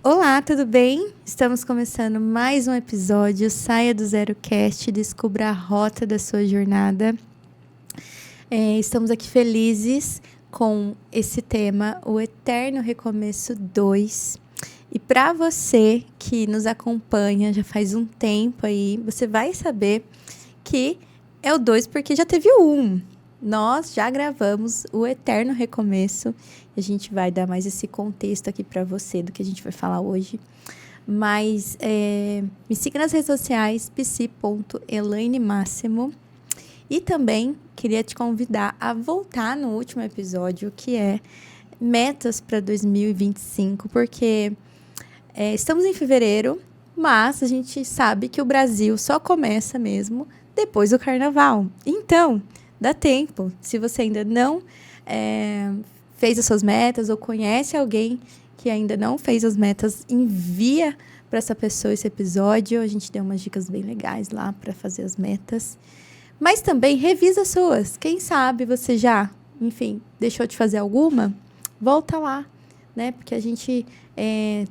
Olá, tudo bem? Estamos começando mais um episódio Saia do Zero Cast, descubra a rota da sua jornada. Estamos aqui felizes com esse tema, o Eterno Recomeço 2. E para você que nos acompanha já faz um tempo aí, você vai saber que é o 2 porque já teve o 1. Nós já gravamos o Eterno Recomeço. A gente vai dar mais esse contexto aqui para você do que a gente vai falar hoje. Mas me siga nas redes sociais, psi.elainemáximo. E também queria te convidar a voltar no último episódio, que é metas para 2025, porque estamos em fevereiro, mas a gente sabe que o Brasil só começa mesmo depois do Carnaval. Então, dá tempo. Se você ainda não fez as suas metas ou conhece alguém que ainda não fez as metas, envia para essa pessoa esse episódio. A gente deu umas dicas bem legais lá para fazer as metas. Mas também revisa as suas. Quem sabe você já, enfim, deixou de fazer alguma? Volta lá, né? Porque a gente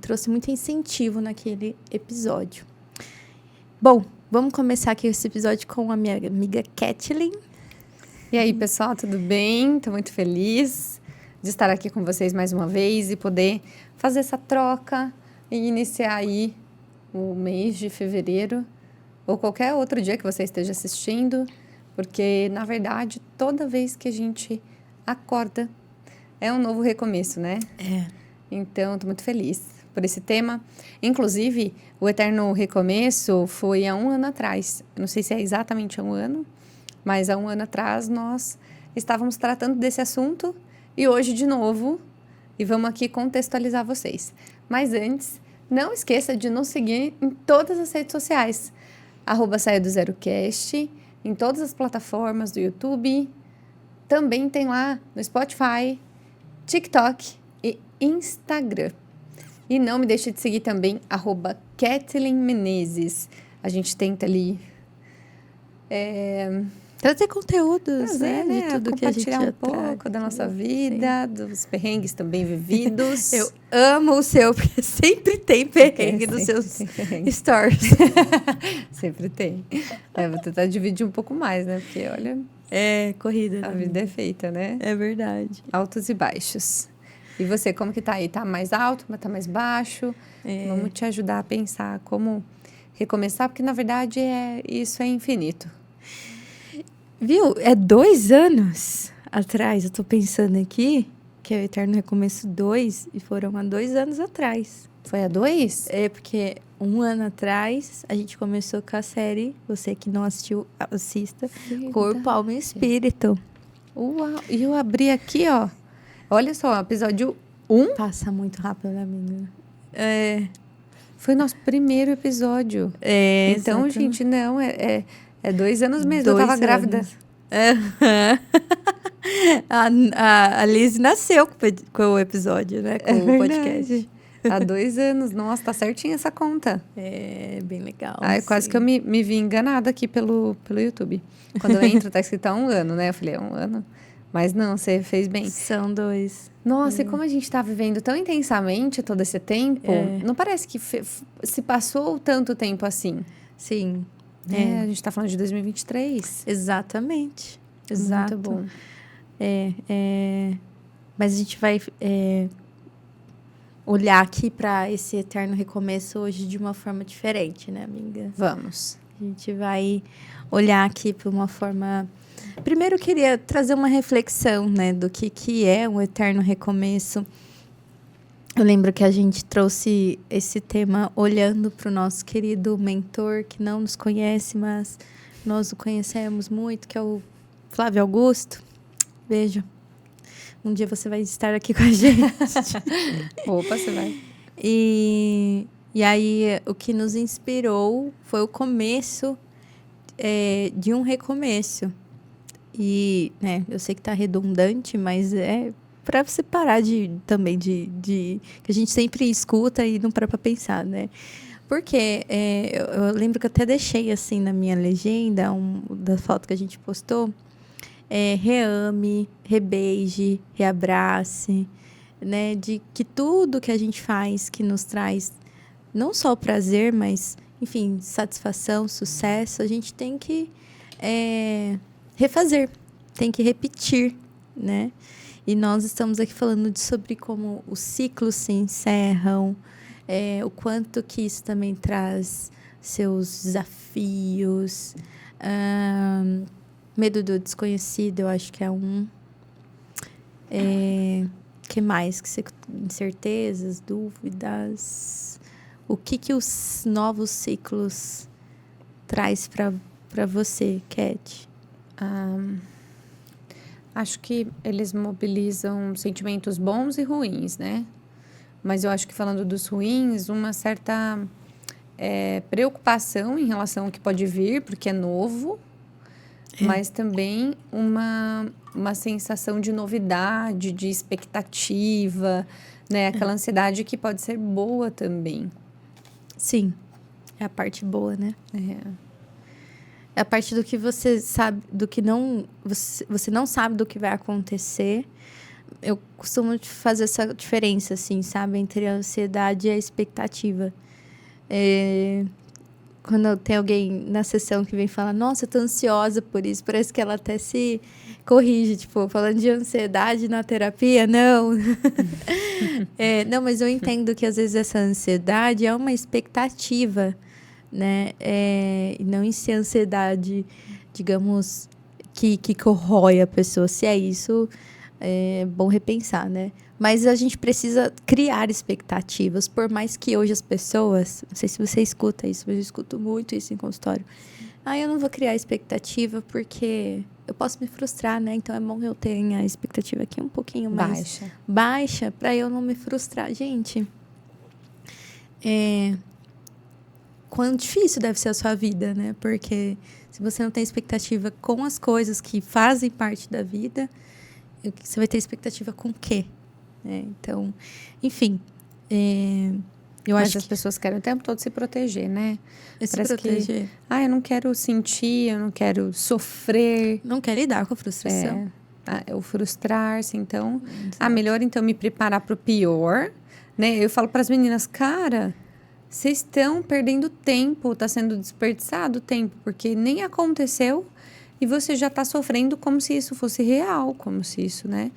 trouxe muito incentivo naquele episódio. Bom, vamos começar aqui esse episódio com a minha amiga Kathleen. E aí, pessoal, tudo bem? Estou muito feliz de estar aqui com vocês mais uma vez e poder fazer essa troca e iniciar aí o mês de fevereiro ou qualquer outro dia que você esteja assistindo, porque, na verdade, toda vez que a gente acorda é um novo recomeço, né? Então, estou muito feliz por esse tema. Inclusive, o Eterno Recomeço foi há 1 ano atrás. Não sei se é exatamente há 1 ano, mas há 1 ano atrás nós estávamos tratando desse assunto e hoje de novo, e vamos aqui contextualizar vocês. Mas antes, não esqueça de nos seguir em todas as redes sociais, @saiadozerocast, em todas as plataformas do YouTube, também tem lá no Spotify, TikTok e Instagram. E não me deixe de seguir também, @Kathleen Menezes. A gente tenta ali Trazer conteúdos, né? De tudo que a gente compartilhar um pouco da nossa vida, dos perrengues também vividos. Eu amo o seu, porque sempre tem perrengue nos seus stories. Sempre tem. Vou tentar dividir um pouco mais, né? Porque, olha... corrida. A vida é feita, né? É verdade. Altos e baixos. E você, como que tá aí? Tá mais alto, mas tá mais baixo? Vamos te ajudar a pensar como recomeçar, porque, na verdade, isso é infinito. Viu? 2 anos atrás, eu tô pensando aqui, que é o Eterno Recomeço 2, e foram há 2 anos atrás. Foi há 2? Porque 1 ano atrás, a gente começou com a série, você que não assistiu, assista, Corpo, Alma e Espírito. Uau! E eu abri aqui, ó. Olha só, episódio 1. Passa muito rápido, né, menina? Foi o nosso primeiro episódio. Então, gente, não, é 2 anos mesmo. Eu tava grávida. A Liz nasceu com o episódio, né? Com o podcast. Há 2 anos. Nossa, tá certinho essa conta. É bem legal. Quase que eu me vi enganada aqui pelo YouTube. Quando eu entro, tá escrito há 1 ano, né? Eu falei, 1 ano? Mas não, você fez bem. São 2. Nossa, e como a gente tá vivendo tão intensamente todo esse tempo, não parece que se passou tanto tempo assim. Sim. A gente tá falando de 2023. Exatamente. Exato. Muito bom. Mas a gente vai olhar aqui para esse eterno recomeço hoje de uma forma diferente, né, amiga? Vamos. A gente vai olhar aqui para uma forma... Primeiro, eu queria trazer uma reflexão, né, do que é um eterno recomeço. Eu lembro que a gente trouxe esse tema olhando para o nosso querido mentor, que não nos conhece, mas nós o conhecemos muito, que é o Flávio Augusto. Beijo. Um dia você vai estar aqui com a gente. Opa, você vai. E aí, o que nos inspirou foi o começo de um recomeço. E, né, eu sei que está redundante, mas para você parar também de que a gente sempre escuta e não para pensar, né? Porque eu lembro que eu até deixei assim na minha legenda da foto que a gente postou, reame, rebeije, reabrace, né? De que tudo que a gente faz que nos traz não só o prazer, mas, enfim, satisfação, sucesso, a gente tem que refazer, tem que repetir, né? E nós estamos aqui falando sobre como os ciclos se encerram, o quanto que isso também traz seus desafios, medo do desconhecido, eu acho que é um. Que mais? Incertezas, dúvidas. O que os novos ciclos traz para você, Cat? Acho que eles mobilizam sentimentos bons e ruins, né? Mas eu acho que falando dos ruins, uma certa preocupação em relação ao que pode vir, porque é novo, mas também uma sensação de novidade, de expectativa, né? Aquela ansiedade que pode ser boa também. Sim, é a parte boa, né? É a parte do que você sabe, do que não... Você não sabe do que vai acontecer. Eu costumo fazer essa diferença, assim, sabe? Entre a ansiedade e a expectativa. Quando tem alguém na sessão que vem falar, nossa, eu tô ansiosa por isso, parece que ela até se corrige, tipo, falando de ansiedade na terapia, não. Não, mas eu entendo que às vezes essa ansiedade é uma expectativa, né? E não em si a ansiedade, digamos, que corrói a pessoa. Se é isso, é bom repensar, né? Mas a gente precisa criar expectativas, por mais que hoje as pessoas... Não sei se você escuta isso, mas eu escuto muito isso em consultório. Eu não vou criar expectativa porque eu posso me frustrar, né? Então é bom que eu tenha a expectativa aqui um pouquinho mais baixa para eu não me frustrar. Gente, quão difícil deve ser a sua vida, né? Porque se você não tem expectativa com as coisas que fazem parte da vida, você vai ter expectativa com o quê? Então, enfim, eu acho que as pessoas querem o tempo todo se proteger, né? Se proteger. Eu não quero sentir, eu não quero sofrer. Não quer lidar com a frustração. O frustrar-se, então... melhor então me preparar para o pior, né? Eu falo para as meninas, cara, vocês estão perdendo tempo, está sendo desperdiçado tempo, porque nem aconteceu e você já está sofrendo como se isso fosse real, como se isso, né?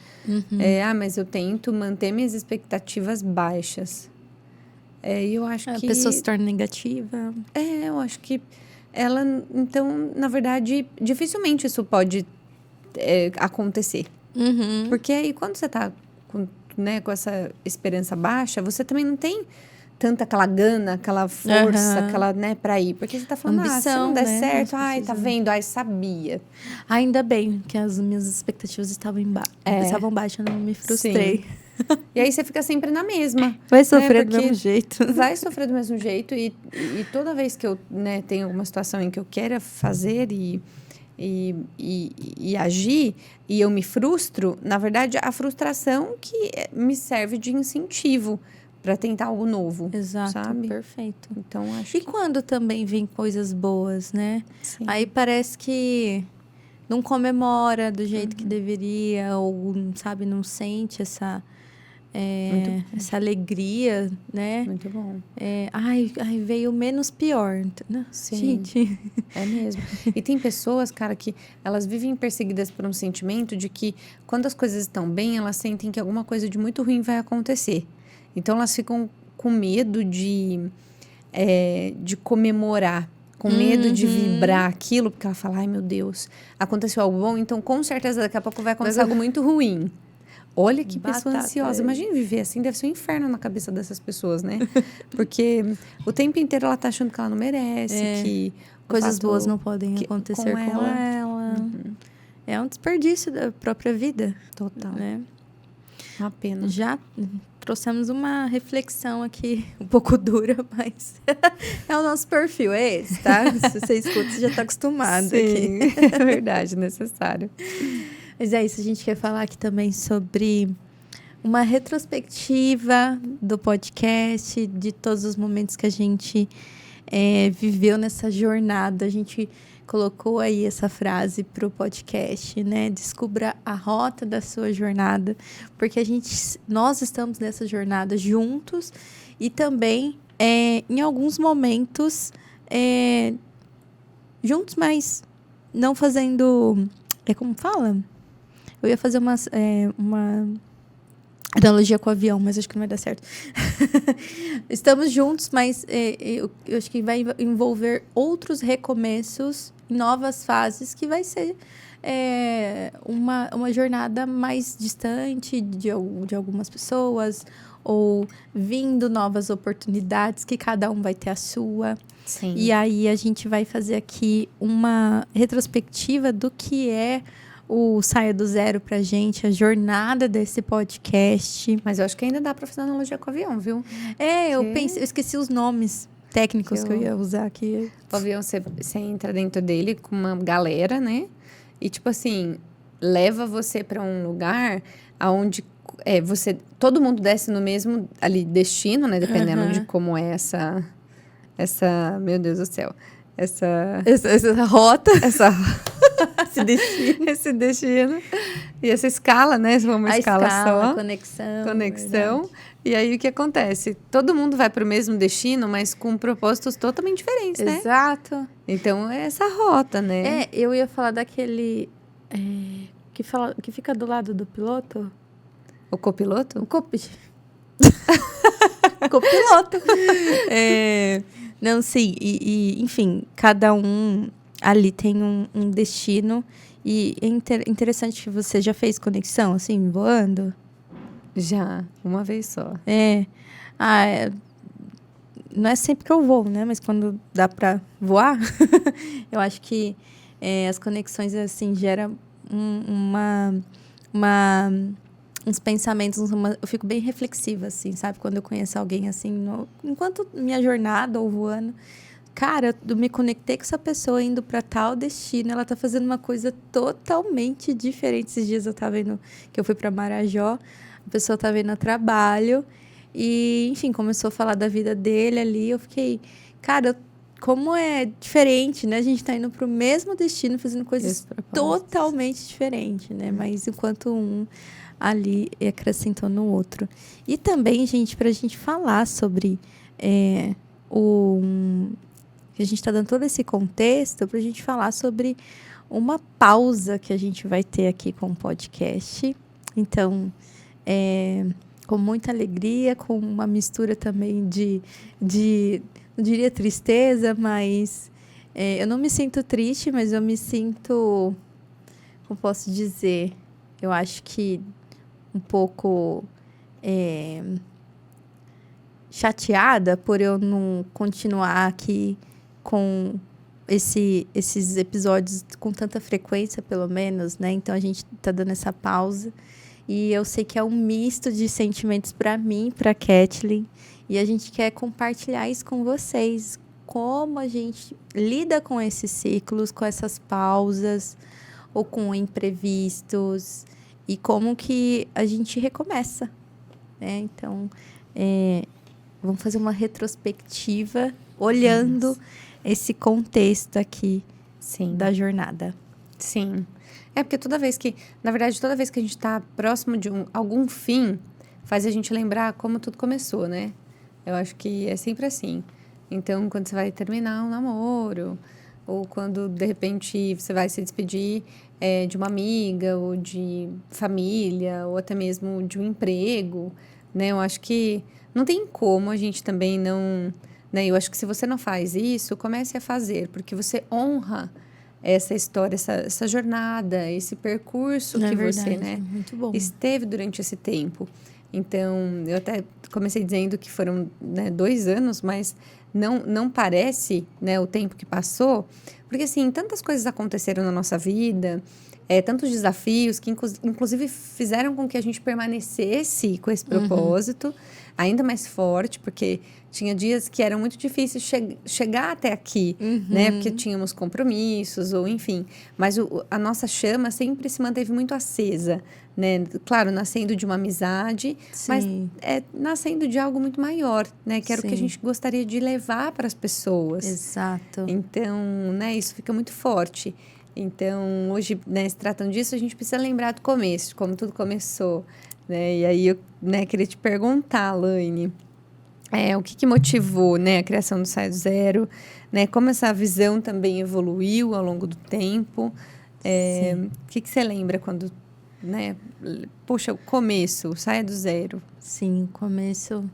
Mas eu tento manter minhas expectativas baixas. E eu acho que... A pessoa se torna negativa. Eu acho que ela... Então, na verdade, dificilmente isso pode acontecer. Porque aí, quando você está com essa esperança baixa, você também não tem tanta aquela gana, aquela força, aquela, né, pra ir. Porque você tá falando, ambição, se não der certo, tá vendo, sabia. Ainda bem que as minhas expectativas estavam baixas, eu não me frustrei. Sim. E aí você fica sempre na mesma. Vai sofrer do mesmo jeito. Vai sofrer do mesmo jeito. E toda vez que eu tenho alguma situação em que eu quero fazer e agir, e eu me frustro, na verdade, a frustração que me serve de incentivo para tentar algo novo. Exato, sabe? Perfeito. Então, acho E quando também vem coisas boas, né? Sim. Aí parece que não comemora do jeito que deveria, ou, sabe, não sente essa alegria, né? Muito bom. Veio menos pior. Sim. Gente. É mesmo. E tem pessoas, cara, que elas vivem perseguidas por um sentimento de que quando as coisas estão bem, elas sentem que alguma coisa de muito ruim vai acontecer. Então, elas ficam com medo de comemorar, com medo de vibrar aquilo, porque ela fala, ai meu Deus, aconteceu algo bom, então com certeza daqui a pouco vai acontecer algo muito ruim. Olha que pessoa ansiosa. Imagina viver assim, deve ser um inferno na cabeça dessas pessoas, né? Porque o tempo inteiro ela tá achando que ela não merece, que... Coisas boas não podem acontecer com ela. É um desperdício da própria vida. Total. Né? Uma pena. Já trouxemos uma reflexão aqui, um pouco dura, mas é o nosso perfil, é esse, tá? Se você escuta, você já está acostumado. Sim, aqui. É verdade, necessário. Mas é isso, a gente quer falar aqui também sobre uma retrospectiva do podcast, de todos os momentos que a gente viveu nessa jornada. A gente colocou aí essa frase para o podcast, né? Descubra a rota da sua jornada, porque nós estamos nessa jornada juntos e também em alguns momentos juntos, mas não fazendo... como fala? Eu ia fazer uma analogia com o avião, mas acho que não vai dar certo. Estamos juntos, mas eu acho que vai envolver outros recomeços, novas fases, que vai ser uma jornada mais distante de algumas pessoas, ou vindo novas oportunidades, que cada um vai ter a sua. Sim. E aí a gente vai fazer aqui uma retrospectiva do que é o Saia do Zero pra gente, a jornada desse podcast. Mas eu acho que ainda dá pra fazer analogia com o avião, viu? Eu esqueci os nomes técnicos que eu ia usar aqui. O avião, você entra dentro dele com uma galera, né? E, tipo assim, leva você pra um lugar onde todo mundo desce no mesmo ali destino, né? Dependendo de como é essa... Meu Deus do céu. Essa rota. Esse destino. E essa escala, né? Uma escala só. Conexão. E aí, o que acontece? Todo mundo vai para o mesmo destino, mas com propósitos totalmente diferentes, né? Exato. Então, é essa rota, né? Eu ia falar daquele... que fica do lado do piloto. O copiloto? Copiloto. Não, sim. Enfim, cada um ali tem um destino. E é interessante que você já fez conexão, assim, voando? Já, uma vez só. Não é sempre que eu voo, né? Mas quando dá pra voar, eu acho que as conexões, assim, geram uns pensamentos, eu fico bem reflexiva, assim, sabe? Quando eu conheço alguém, assim, enquanto minha jornada ou voando, cara, eu me conectei com essa pessoa indo para tal destino, ela tá fazendo uma coisa totalmente diferente. Esses dias eu tava vendo que eu fui para Marajó, a pessoa tava indo a trabalho e, enfim, começou a falar da vida dele ali, eu fiquei, cara, como é diferente, né? A gente tá indo pro mesmo destino, fazendo coisas totalmente diferentes, né? Mas enquanto um ali acrescentou no outro. E também, gente, pra gente falar sobre que a gente está dando todo esse contexto para a gente falar sobre uma pausa que a gente vai ter aqui com o podcast. Então, com muita alegria, com uma mistura também de não diria tristeza, mas eu não me sinto triste, mas eu me sinto, como posso dizer, eu acho que um pouco chateada por eu não continuar aqui com esses episódios com tanta frequência, pelo menos, né? Então, a gente tá dando essa pausa. E eu sei que é um misto de sentimentos para mim, para Kathleen. E a gente quer compartilhar isso com vocês. Como a gente lida com esses ciclos, com essas pausas, ou com imprevistos. E como que a gente recomeça, né? Então, vamos fazer uma retrospectiva olhando esse contexto aqui da jornada. Sim. Porque toda vez que a gente está próximo de algum fim, faz a gente lembrar como tudo começou, né? Eu acho que é sempre assim. Então, quando você vai terminar um namoro, ou quando, de repente, você vai se despedir de uma amiga, ou de família, ou até mesmo de um emprego, né? Eu acho que não tem como a gente também não... Né? Eu acho que se você não faz isso, comece a fazer, porque você honra essa história, essa jornada, esse percurso que você, né, muito bom, esteve durante esse tempo. Então, eu até comecei dizendo que foram 2 anos, mas não parece, né, o tempo que passou, porque assim, tantas coisas aconteceram na nossa vida, tantos desafios que, inclusive, fizeram com que a gente permanecesse com esse propósito ainda mais forte, porque tinha dias que eram muito difíceis chegar até aqui, né? Porque tínhamos compromissos, ou enfim. Mas a nossa chama sempre se manteve muito acesa, né? Claro, nascendo de uma amizade, mas nascendo de algo muito maior, né? Que era o que a gente gostaria de levar para as pessoas. Exato. Então, né? Isso fica muito forte. Então, hoje, né, se tratando disso, a gente precisa lembrar do começo, de como tudo começou, né? E aí eu, né, queria te perguntar, Laine, o que motivou, né, a criação do Saia do Zero, né? Como essa visão também evoluiu ao longo do tempo. O que você lembra quando, né? Poxa, o começo, Saia do Zero. Sim, começo,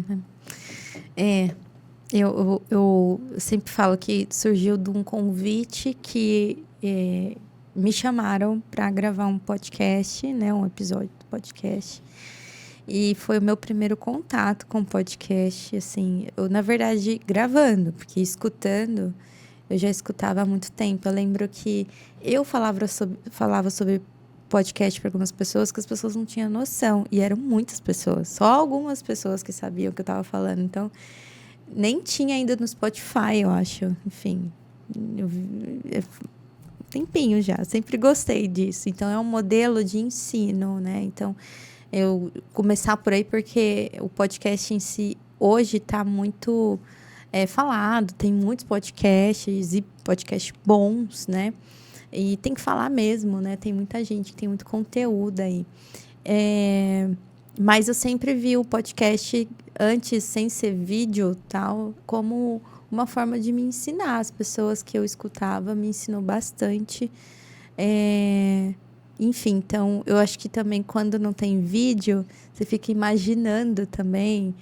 né? Eu sempre falo que surgiu de um convite que me chamaram para gravar um podcast, né? Um episódio do podcast. E foi o meu primeiro contato com o podcast, assim. Eu, na verdade, gravando, porque escutando, eu já escutava há muito tempo. Eu lembro que eu falava sobre podcast para algumas pessoas que as pessoas não tinham noção. E eram muitas pessoas. Só algumas pessoas que sabiam o que eu estava falando. Então, nem tinha ainda no Spotify, eu acho. Enfim, tempinho já. Sempre gostei disso. Então, é um modelo de ensino, né? Então, eu começar por aí porque o podcast em si hoje está muito falado. Tem muitos podcasts e podcasts bons, né? E tem que falar mesmo, né? Tem muita gente que tem muito conteúdo aí. Mas eu sempre vi o podcast antes, sem ser vídeo, tal, como uma forma de me ensinar. As pessoas que eu escutava me ensinou bastante. Enfim, então, eu acho que também quando não tem vídeo, você fica imaginando também.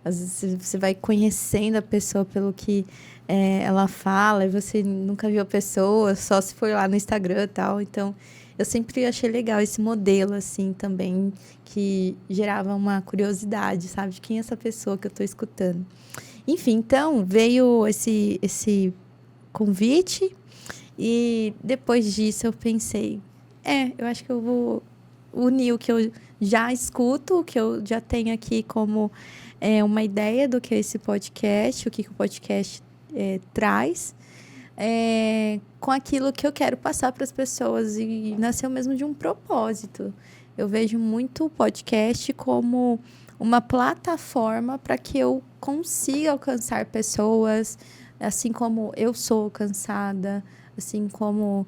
Às vezes você vai conhecendo a pessoa pelo que ela fala, e você nunca viu a pessoa, só se for lá no Instagram e tal. Então, eu sempre achei legal esse modelo, assim, também, que gerava uma curiosidade, sabe? De quem é essa pessoa que eu estou escutando. Enfim, então, veio esse convite e depois disso eu pensei, eu acho que eu vou unir o que eu já escuto, o que eu já tenho aqui como uma ideia do que é esse podcast, o que o podcast traz, com aquilo que eu quero passar para as pessoas, e nasceu mesmo de um propósito. Eu vejo muito o podcast como uma plataforma para que eu consiga alcançar pessoas, assim como eu sou alcançada, assim como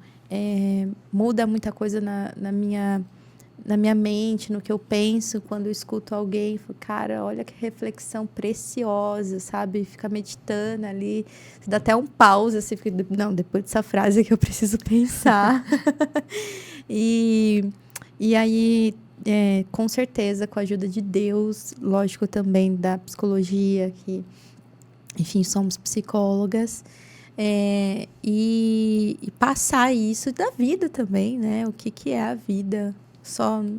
muda muita coisa na minha mente, no que eu penso quando eu escuto alguém. Falo, cara, olha que reflexão preciosa, sabe? Fica meditando ali, você dá até um pause, assim, fica, não, depois dessa frase é que eu preciso pensar. E aí, com certeza, com a ajuda de Deus, lógico também da psicologia, que, enfim, somos psicólogas, e passar isso da vida também, né? O que é a vida?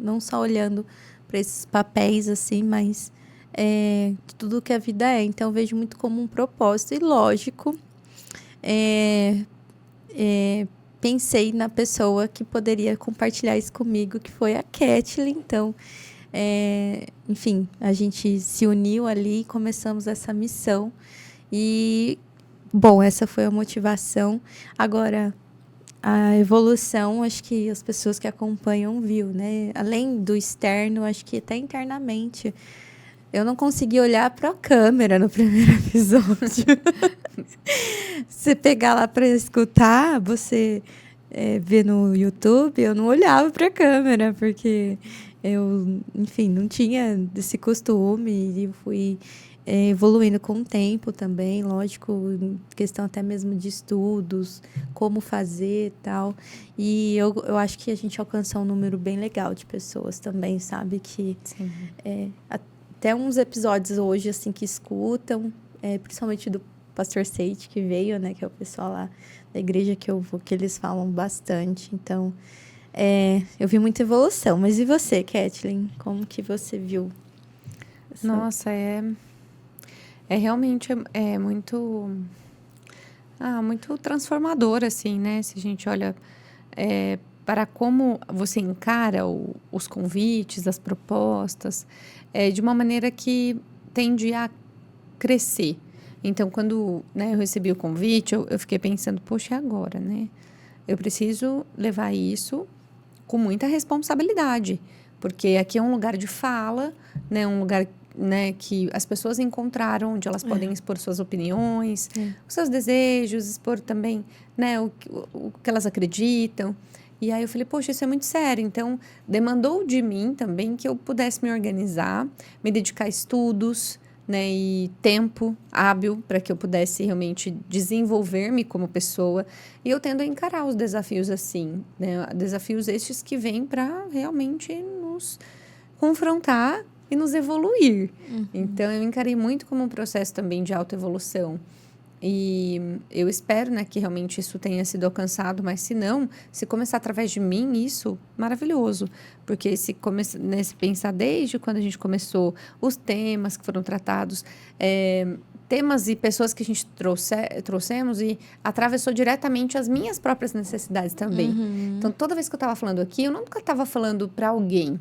Não só olhando para esses papéis assim, mas de tudo que a vida é. Então, eu vejo muito como um propósito. E, lógico, pensei na pessoa que poderia compartilhar isso comigo, que foi a Kathleen. Então, enfim, a gente se uniu ali e começamos essa missão. E, bom, essa foi a motivação. Agora, a evolução, acho que as pessoas que acompanham viu, né? Além do externo, acho que até internamente. Eu não consegui olhar para a câmera no primeiro episódio. Você pegar lá para escutar, você vê no YouTube, eu não olhava para a câmera, porque eu, enfim, não tinha esse costume, e fui evoluindo com o tempo também, lógico, em questão até mesmo de estudos, como fazer e tal. E eu acho que a gente alcançou um número bem legal de pessoas também, sabe? Que até uns episódios hoje, assim, que escutam, principalmente do Pastor Seite, que veio, né? Que é o pessoal lá da igreja que eu vou, que eles falam bastante. Então, eu vi muita evolução. Mas e você, Kathleen? Como que você viu? Nossa, realmente muito transformador, assim, né? Se a gente olha para como você encara os convites, as propostas, de uma maneira que tende a crescer. Então, quando, né, eu recebi o convite, eu fiquei pensando, poxa, é agora, né? Eu preciso levar isso com muita responsabilidade, porque aqui é um lugar de fala, né, um lugar, né, que as pessoas encontraram onde elas podem expor suas opiniões, os seus desejos, expor também, né, o que elas acreditam. E aí eu falei, poxa, isso é muito sério. Então, demandou de mim também que eu pudesse me organizar, me dedicar a estudos, né, e tempo hábil para que eu pudesse realmente desenvolver-me como pessoa. E eu tendo a encarar os desafios assim, né, desafios estes que vêm para realmente nos confrontar e nos evoluir. Então, eu encarei muito como um processo também de autoevolução. E eu espero, né, que realmente isso tenha sido alcançado, mas se não, se começar através de mim, isso, maravilhoso. Porque se pensar desde quando a gente começou, os temas que foram tratados, temas e pessoas que a gente trouxemos e atravessou diretamente as minhas próprias necessidades também. Então, toda vez que eu estava falando aqui, eu nunca estava falando para alguém.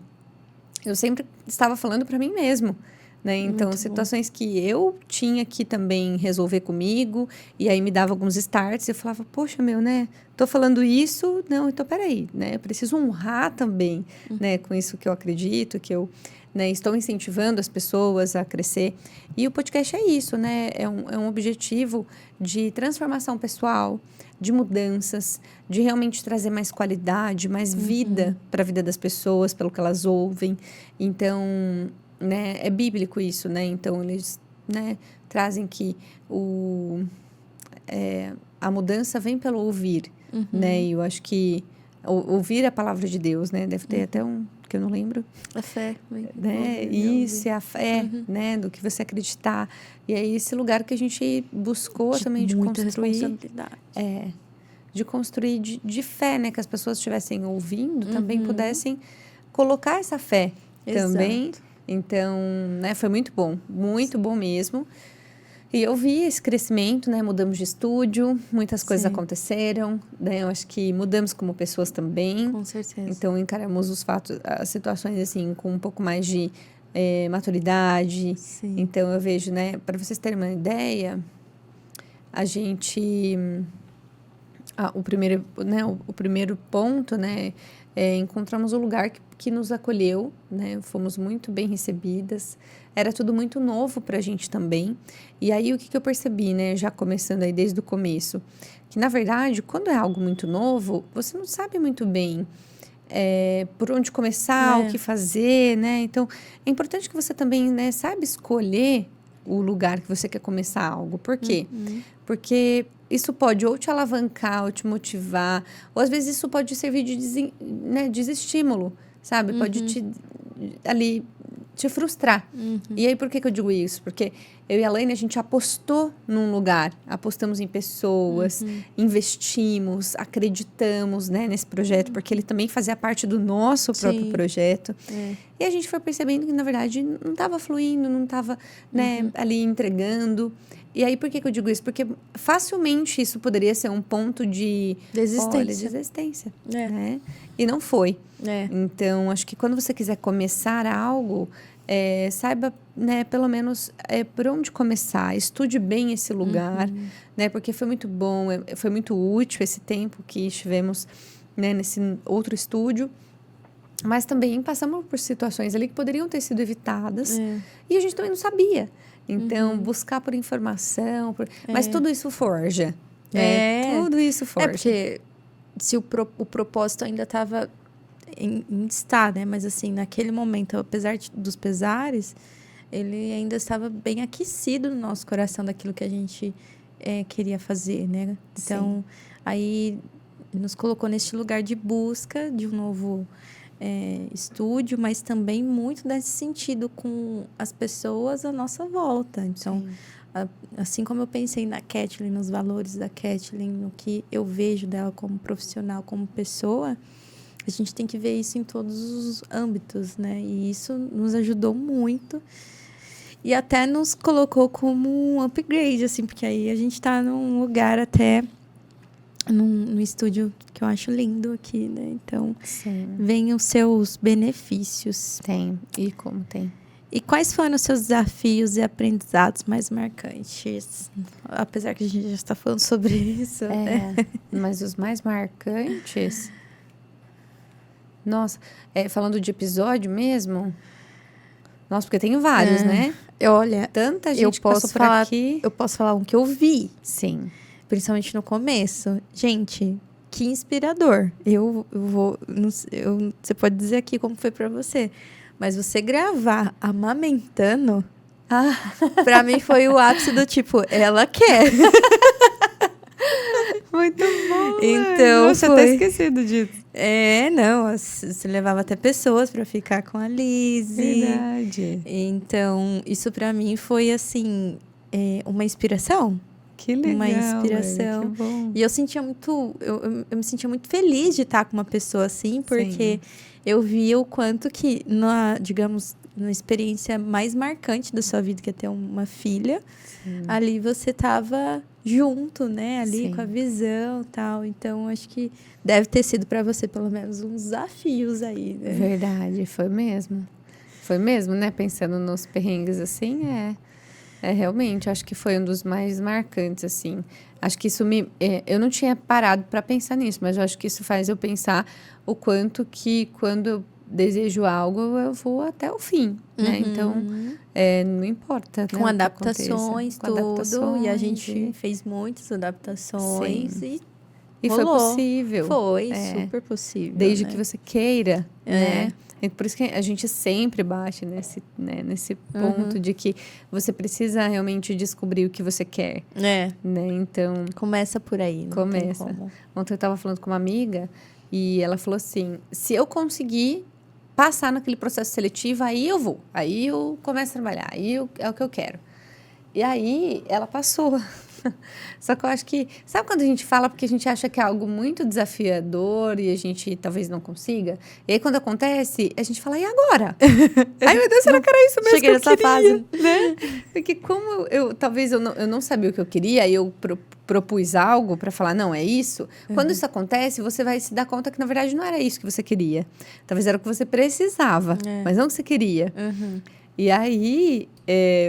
Eu sempre estava falando para mim mesmo. Né? Então, muito situações bom. Que eu tinha que também resolver comigo, e aí me dava alguns starts, e eu falava, poxa, né? Tô falando isso, não, então peraí, né? Eu preciso honrar também, né? Com isso que eu acredito, que eu, né, estou incentivando as pessoas a crescer. E o podcast é isso, né? É um objetivo de transformação pessoal, de mudanças, de realmente trazer mais qualidade, mais vida para a vida das pessoas, pelo que elas ouvem. Então, né, é bíblico isso, né? Então, eles, né, trazem que a mudança vem pelo ouvir, né? E eu acho que ouvir a palavra de Deus, né? Deve ter até que eu não lembro. A fé. Né? Isso, é a fé, né? Do que você acreditar. E é esse lugar que a gente buscou também de muita construir. Responsabilidade. De construir de fé, né? Que as pessoas estivessem ouvindo, também pudessem colocar essa fé também. Então, né, foi muito bom mesmo. E eu vi esse crescimento, né, mudamos de estúdio, muitas coisas aconteceram, né, eu acho que mudamos como pessoas também. Com certeza. Então, encaramos as situações, assim, com um pouco mais de maturidade. Sim. Então, eu vejo, né, para vocês terem uma ideia, a gente... o primeiro ponto, né, encontramos um lugar que nos acolheu, né, fomos muito bem recebidas, era tudo muito novo para a gente também. E aí, o que eu percebi, né, já começando aí desde o começo, que na verdade, quando é algo muito novo, você não sabe muito bem por onde começar, o que fazer, né, então é importante que você também, né, saiba escolher o lugar que você quer começar algo. Por quê? Porque isso pode ou te alavancar, ou te motivar, ou às vezes isso pode servir de desestímulo, sabe? Pode te frustrar. E aí, por que eu digo isso? Porque eu e a Laine, a gente apostou num lugar, apostamos em pessoas, investimos, acreditamos, né, nesse projeto, porque ele também fazia parte do nosso próprio projeto. E a gente foi percebendo que, na verdade, não estava fluindo, não estava, né, ali entregando. E aí, por que eu digo isso? Porque facilmente isso poderia ser um ponto de desistência. Né? E não foi. Então, acho que quando você quiser começar algo, saiba, né, pelo menos por onde começar. Estude bem esse lugar, né? Porque foi muito bom, foi muito útil esse tempo que estivemos, né, nesse outro estúdio. Mas também passamos por situações ali que poderiam ter sido evitadas e a gente também não sabia. Então, buscar por informação, mas tudo isso forja. Tudo isso forja. Porque se o propósito ainda estava em estar, né? Mas assim, naquele momento, apesar dos pesares, ele ainda estava bem aquecido no nosso coração daquilo que a gente queria fazer, né? Então, aí nos colocou neste lugar de busca de um novo estúdio, mas também muito nesse sentido com as pessoas à nossa volta. Então, assim como eu pensei na Kathleen, nos valores da Kathleen, no que eu vejo dela como profissional, como pessoa, a gente tem que ver isso em todos os âmbitos, né? E isso nos ajudou muito. E até nos colocou como um upgrade, assim, porque aí a gente está num lugar até num estúdio que eu acho lindo aqui, né? Então, Sim, vem os seus benefícios. tem. E como tem? E quais foram os seus desafios e aprendizados mais marcantes? Apesar que a gente já está falando sobre isso, né? Mas os mais marcantes... Nossa, falando de episódio mesmo... Nossa, porque tem vários, né? Olha, Tanta gente eu que passou posso por falar, aqui. eu posso falar um que eu vi, Sim. principalmente no começo. Gente, que inspirador. Eu vou, não sei, você pode dizer aqui como foi pra você, mas você gravar amamentando, pra mim foi o ápice do tipo, ela quer. Muito bom. Então, Nossa, eu foi. até esquecido disso. Não, você levava até pessoas pra ficar com a Lizzie. Verdade. Então, isso pra mim foi assim, uma inspiração. Que legal. Uma inspiração. Que bom. E eu sentia muito, eu me sentia muito feliz de estar com uma pessoa assim, porque eu via o quanto que, digamos, na experiência mais marcante da sua vida, que é ter uma filha, ali você estava junto, né? Ali com a visão e tal. Então, acho que deve ter sido para você, pelo menos, uns desafios aí, né? Verdade, foi mesmo. Foi mesmo, né? Pensando nos perrengues assim, realmente, acho que foi um dos mais marcantes, assim. Acho que isso eu não tinha parado para pensar nisso, mas eu acho que isso faz eu pensar o quanto que quando eu desejo algo, eu vou até o fim, né? Então, não importa, Com né, adaptações, com tudo. adaptações, e a gente fez muitas adaptações e foi rolou. possível. Foi super possível. Desde né? que você queira, né? E por isso que a gente sempre bate nesse ponto de que você precisa realmente descobrir o que você quer. Né? Então, começa por aí. Não tem começa. como. Ontem eu estava falando com uma amiga e ela falou assim: se eu conseguir passar naquele processo seletivo, aí eu vou. Aí eu começo a trabalhar. Aí é o que eu quero. E aí ela passou. Só que eu acho que... Sabe quando a gente fala porque a gente acha que é algo muito desafiador e a gente talvez não consiga? E aí quando acontece, a gente fala, e agora? Ai, meu Deus, será que era isso mesmo Cheguei que eu nessa queria? fase. Né? Porque como talvez eu não sabia o que eu queria, e eu propus algo para falar, não, é isso. Quando isso acontece, você vai se dar conta que na verdade não era isso que você queria. Talvez era o que você precisava, mas não o que você queria. E aí,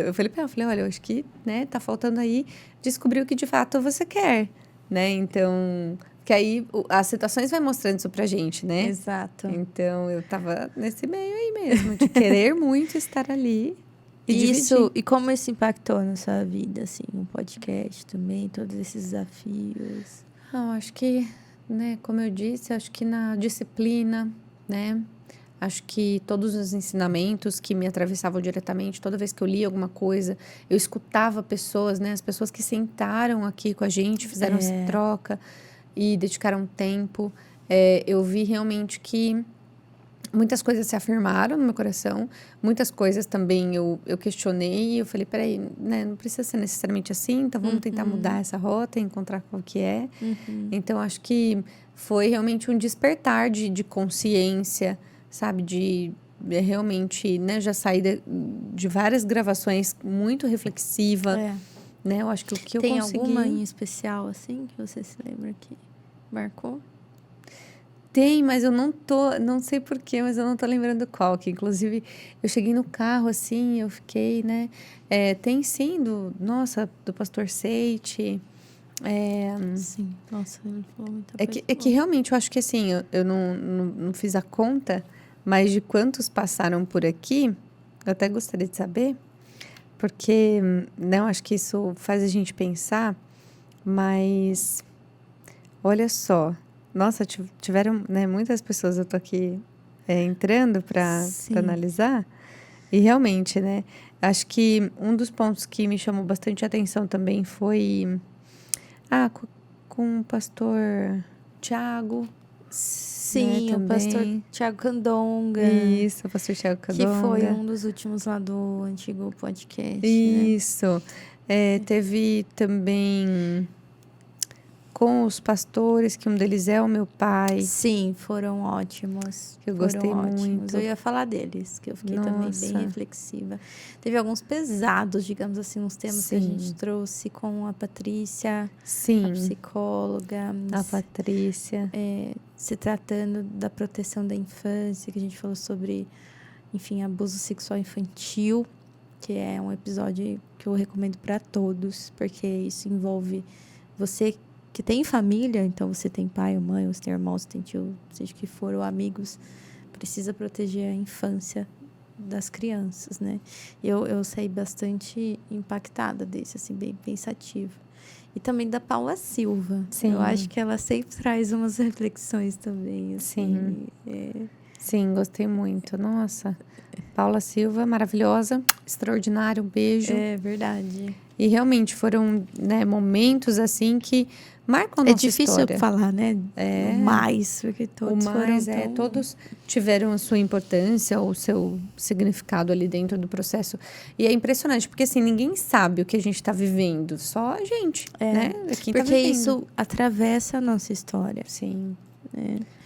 eu falei pra ela, olha, eu acho que, né, tá faltando aí descobrir o que de fato você quer, né? Então, que aí as situações vai mostrando isso pra gente, né? Exato. Então, eu tava nesse meio aí mesmo, de querer muito estar ali e dividir. E como isso impactou na sua vida, assim, o podcast também, todos esses desafios? Eu acho que, né, como eu disse, acho que na disciplina, né? Acho que todos os ensinamentos que me atravessavam diretamente, toda vez que eu lia alguma coisa, eu escutava pessoas, né? As pessoas que sentaram aqui com a gente, fizeram essa troca e dedicaram tempo. Eu vi realmente que muitas coisas se afirmaram no meu coração, muitas coisas também eu questionei e eu falei, peraí, né? Não precisa ser necessariamente assim, então vamos tentar mudar essa rota, encontrar qual que é. Então, acho que foi realmente um despertar de consciência, sabe, de realmente, né, já saí de várias gravações muito reflexiva, né, eu acho que o que eu consegui... Tem alguma em especial, assim, que você se lembra que marcou? Tem, mas eu não sei porquê, mas eu não tô lembrando qual, que inclusive eu cheguei no carro, assim, eu fiquei, né, tem sim, do Pastor Seiti, Sim, nossa, ele falou muita coisa. É que realmente eu acho que assim, eu não fiz a conta, mas de quantos passaram por aqui, eu até gostaria de saber, porque não, acho que isso faz a gente pensar, mas olha só, nossa, tiveram, né, muitas pessoas, eu tô aqui entrando para analisar, e realmente, né, acho que um dos pontos que me chamou bastante atenção também foi com o pastor Tiago. Sim, né, o pastor Tiago Candonga. Isso, o pastor Tiago Candonga. Que foi um dos últimos lá do antigo podcast. Isso. Né? Teve também com os pastores, que um deles é o meu pai. Sim, foram ótimos. Eu Foram gostei ótimos. muito. Eu ia falar deles, que eu fiquei também bem Nossa. reflexiva. Teve alguns pesados, digamos assim, uns temas que a gente Sim. trouxe com a Patrícia, a Sim, psicóloga, a Patrícia. se tratando da proteção da infância, que a gente falou sobre, enfim, abuso sexual infantil, que é um episódio que eu recomendo para todos, porque isso envolve você que tem família, então você tem pai ou mãe, você tem irmão, você tem tio, seja o que for, ou amigos, precisa proteger a infância das crianças, né? Eu saí bastante impactada desse, assim, bem pensativa. E também da Paula Silva. Sim. Eu acho que ela sempre traz umas reflexões também, assim. Sim, gostei muito. Nossa, Paula Silva, maravilhosa, extraordinária, um beijo. É verdade. E realmente foram, né, momentos assim que marcam a nossa difícil história. falar, né? O mais, porque todos foram tão... todos tiveram a sua importância, o seu significado ali dentro do processo. E é impressionante, porque assim, ninguém sabe o que a gente está vivendo, só a gente, né? Quem tá Porque vivendo. isso atravessa a nossa história. Sim,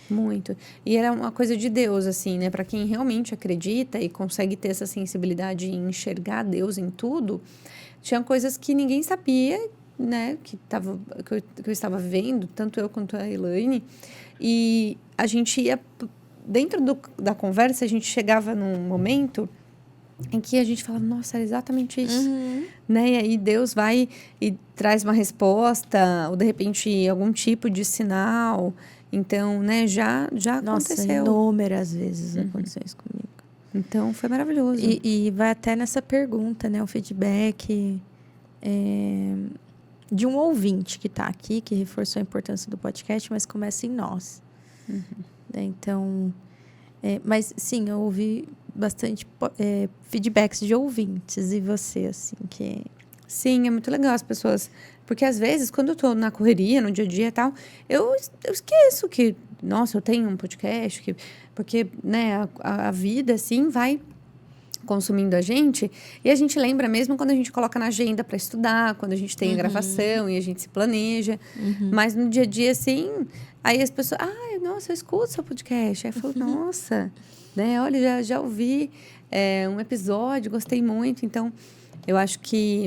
muito. E era uma coisa de Deus, assim, né? Para quem realmente acredita e consegue ter essa sensibilidade em enxergar Deus em tudo, tinha coisas que ninguém sabia, né? Que eu estava vivendo, tanto eu quanto a Elaine. E a gente ia... Dentro da conversa, a gente chegava num momento em que a gente falava, nossa, era exatamente isso. Né? E aí Deus vai e traz uma resposta, ou de repente algum tipo de sinal. Então, né, já Nossa, aconteceu. inúmeras vezes aconteceu isso comigo. Então, foi maravilhoso. E vai até nessa pergunta, né? O feedback de um ouvinte que está aqui, que reforçou a importância do podcast, mas começa em nós. Né? Então, mas sim, eu ouvi bastante feedbacks de ouvintes. E você, assim, que... Sim, é muito legal as pessoas... Porque, às vezes, quando eu tô na correria, no dia a dia e tal, eu esqueço que... Nossa, eu tenho um podcast. Porque, né, a vida, assim, vai consumindo a gente. E a gente lembra mesmo quando a gente coloca na agenda para estudar, quando a gente tem a gravação e a gente se planeja. Mas no dia a dia, assim... Aí as pessoas... Nossa, eu escuto seu podcast. Aí eu falo, nossa... Né, olha, já ouvi um episódio, gostei muito. Então, eu acho que...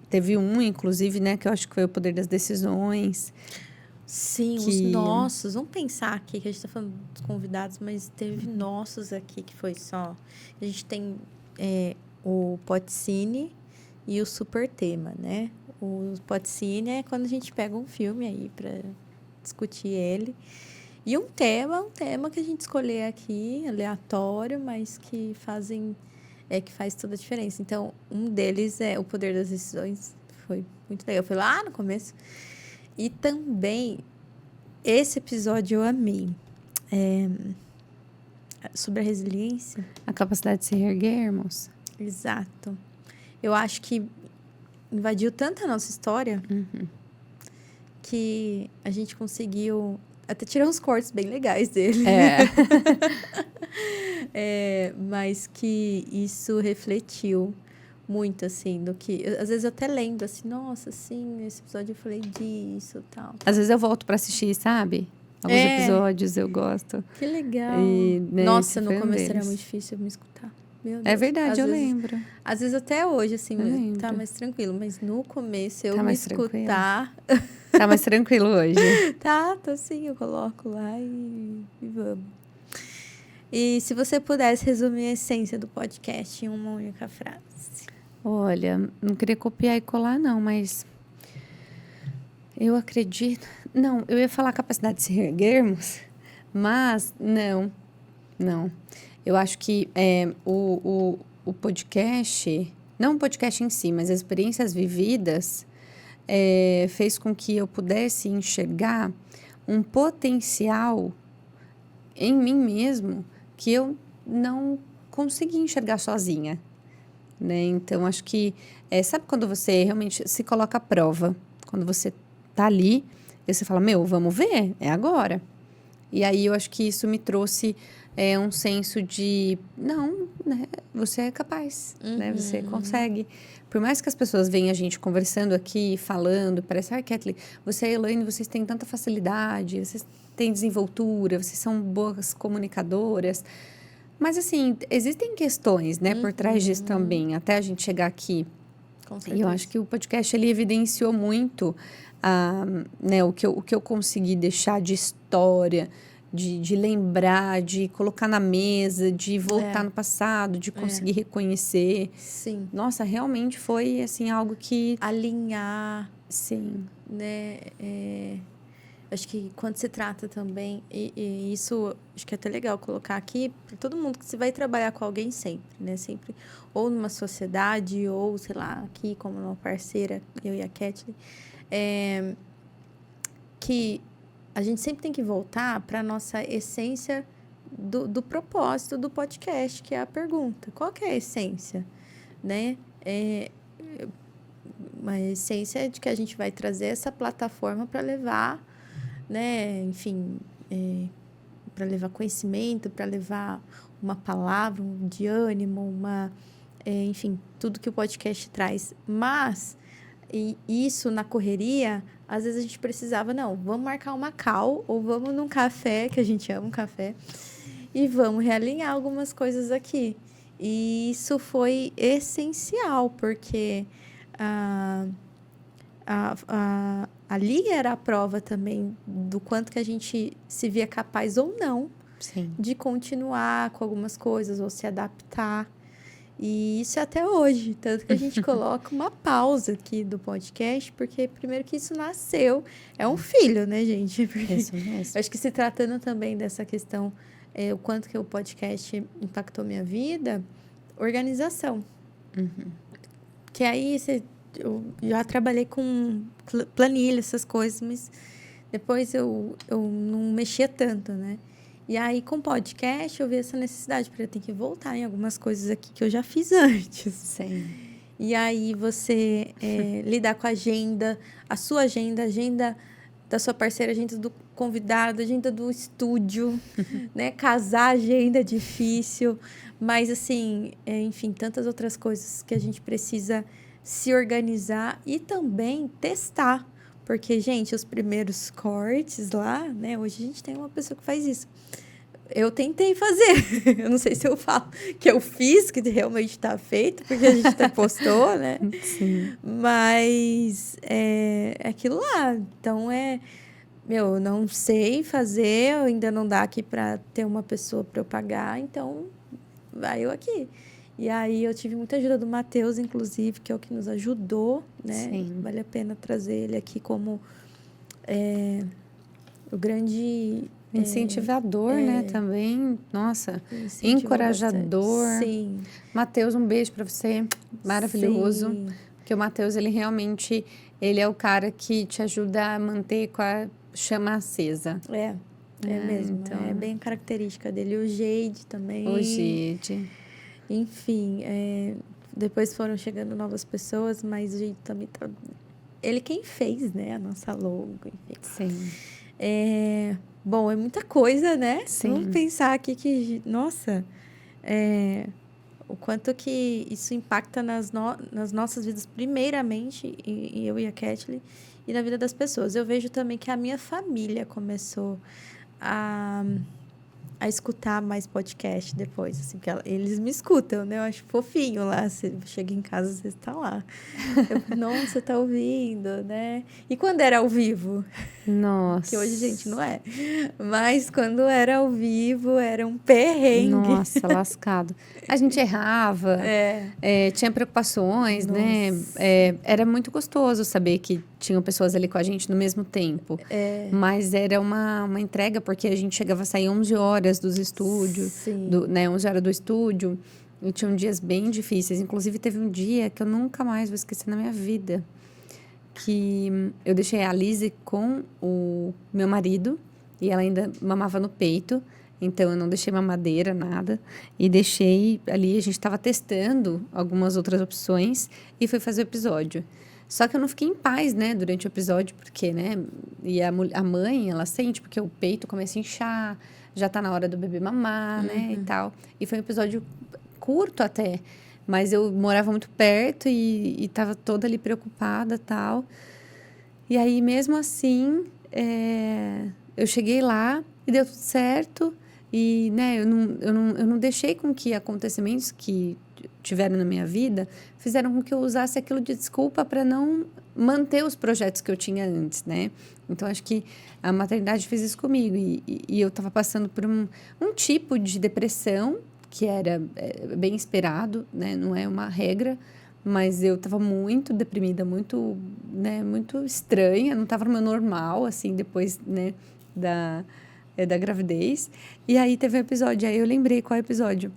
teve inclusive, né? Que eu acho que foi o Poder das Decisões. Sim, os nossos. Vamos pensar aqui, que a gente está falando dos convidados, mas teve nossos aqui, que foi só... A gente tem o Podcine e o Super Tema, né? O Podcine é quando a gente pega um filme aí para discutir ele. E um tema que a gente escolher aqui, aleatório, mas que faz toda a diferença. Então, um deles é o Poder das Decisões. Foi muito legal. Foi lá no começo. E também, esse episódio eu amei. Sobre a resiliência. A capacidade de se reerguermos. Exato. Eu acho que invadiu tanto a nossa história que a gente conseguiu até tirar uns cortes bem legais dele. Mas que isso refletiu muito, assim, do que... Às vezes eu até lembro, assim, nossa, assim, nesse episódio eu falei disso e tal. Às vezes eu volto para assistir, sabe? Alguns episódios eu gosto. Que legal. E, né, nossa, no começo era muito difícil me escutar. Meu Deus. É verdade, eu lembro. Às vezes até hoje, assim, tá mais tranquilo. Mas no começo, eu me escutar... Tá mais tranquilo hoje. Tá sim, eu coloco lá e vamos. E se você pudesse resumir a essência do podcast em uma única frase? Olha, não queria copiar e colar, não, mas... Eu acredito... Não, eu ia falar capacidade de se reerguermos, mas não. Eu acho que o podcast... Não o podcast em si, mas as experiências vividas... fez com que eu pudesse enxergar um potencial em mim mesmo que eu não conseguia enxergar sozinha, né? Então, acho que... sabe quando você realmente se coloca à prova? Quando você tá ali, e você fala, vamos ver, é agora. E aí eu acho que isso me trouxe um senso de, não, né, você é capaz, né, você consegue. Por mais que as pessoas venham a gente conversando aqui, falando, parece, Kathleen, você e a Elaine, vocês têm tanta facilidade, vocês têm desenvoltura, vocês são boas comunicadoras. Mas, assim, existem questões, né, por trás disso também, até a gente chegar aqui. Com E certeza. eu acho que o podcast, ele evidenciou muito né, o que eu consegui deixar de história, de lembrar, de colocar na mesa, de voltar no passado, de conseguir reconhecer. Sim. Nossa, realmente foi, assim, algo que... Alinhar, Sim. né? Acho que quando se trata também, e isso acho que é até legal colocar aqui para todo mundo, que você vai trabalhar com alguém sempre, né? Sempre, ou numa sociedade, ou sei lá, aqui como uma parceira, eu e a Kathleen, que a gente sempre tem que voltar para a nossa essência do propósito do podcast, que é a pergunta: qual que é a essência, né? Uma essência de que a gente vai trazer essa plataforma para levar, né, enfim, para levar conhecimento, para levar uma palavra, de ânimo, enfim, tudo que o podcast traz. Mas isso na correria, às vezes a gente precisava, não, vamos marcar uma call ou vamos num café, que a gente ama um café, e vamos realinhar algumas coisas aqui. E isso foi essencial, porque ali era a prova também do quanto que a gente se via capaz ou não Sim. de continuar com algumas coisas ou se adaptar. E isso é até hoje, tanto que a gente coloca uma pausa aqui do podcast, porque primeiro que isso nasceu, é um filho, né, gente? Porque Isso mesmo. acho que se tratando também dessa questão, o quanto que o podcast impactou minha vida, organização. Que aí eu já trabalhei com planilha, essas coisas, mas depois eu não mexia tanto, né? E aí, com podcast, eu vi essa necessidade, porque eu tenho que voltar em algumas coisas aqui que eu já fiz antes. Sim. E aí, você lidar com a agenda, a sua agenda, a agenda da sua parceira, a agenda do convidado, a agenda do estúdio, né? Casar a agenda é difícil, mas, assim, enfim, tantas outras coisas que a gente precisa se organizar e também testar. Porque, gente, os primeiros cortes lá, né? Hoje a gente tem uma pessoa que faz isso. Eu tentei fazer. Eu não sei se eu falo que eu fiz, que realmente está feito, porque a gente até postou, né? Sim. Mas é aquilo lá. Então, eu não sei fazer, ainda não dá aqui para ter uma pessoa para eu pagar, então vai eu aqui. E aí eu tive muita ajuda do Matheus, inclusive, que é o que nos ajudou, né? Sim. Vale a pena trazer ele aqui como o grande... Incentivador, né, também. Nossa, encorajador. Bastante. Sim. Matheus, um beijo para você. Maravilhoso. Sim. Porque o Matheus, ele realmente, ele é o cara que te ajuda a manter com a chama acesa. É mesmo. Então... É bem característica dele. O Jade também. O Jade. Enfim, depois foram chegando novas pessoas, mas o Jade também tá... Ele quem fez, né, a nossa logo, enfim. Sim. Bom, é muita coisa, né? Sim. Vamos pensar aqui que, nossa, o quanto que isso impacta nas nossas vidas, primeiramente, e eu e a Kathleen, e na vida das pessoas. Eu vejo também que a minha família começou a escutar mais podcast depois, assim, porque eles me escutam, né? Eu acho fofinho lá, você chega em casa, você está lá. Nossa, você tá ouvindo, né? E quando era ao vivo? Nossa. Que hoje, gente, não é. Mas quando era ao vivo, era um perrengue. Nossa, lascado. A gente errava, tinha preocupações, Nossa. né? Era muito gostoso saber que tinham pessoas ali com a gente no mesmo tempo. Mas era uma entrega, porque a gente chegava a sair 11 horas dos estúdios, Sim. 11 horas do estúdio. E tinham dias bem difíceis. Inclusive, teve um dia que eu nunca mais vou esquecer na minha vida. Que eu deixei a Lizzie com o meu marido. E ela ainda mamava no peito. Então, eu não deixei mamadeira, nada. E deixei ali, a gente estava testando algumas outras opções. E fui fazer o episódio. Só que eu não fiquei em paz, né, durante o episódio, porque, né, e a mãe, ela sente, porque o peito começa a inchar, já tá na hora do bebê mamar, né, e tal. E foi um episódio curto até, mas eu morava muito perto e tava toda ali preocupada e tal. E aí, mesmo assim, eu cheguei lá e deu tudo certo. E, né, eu não deixei com que acontecimentos que tiveram na minha vida fizeram com que eu usasse aquilo de desculpa para não manter os projetos que eu tinha antes, né? Então, acho que a maternidade fez isso comigo. E eu estava passando por um tipo de depressão que era bem esperado, né? Não é uma regra, mas eu estava muito deprimida, muito, né, muito estranha, não estava no meu normal, assim, depois, né, da gravidez. E aí teve um episódio, aí eu lembrei qual é o episódio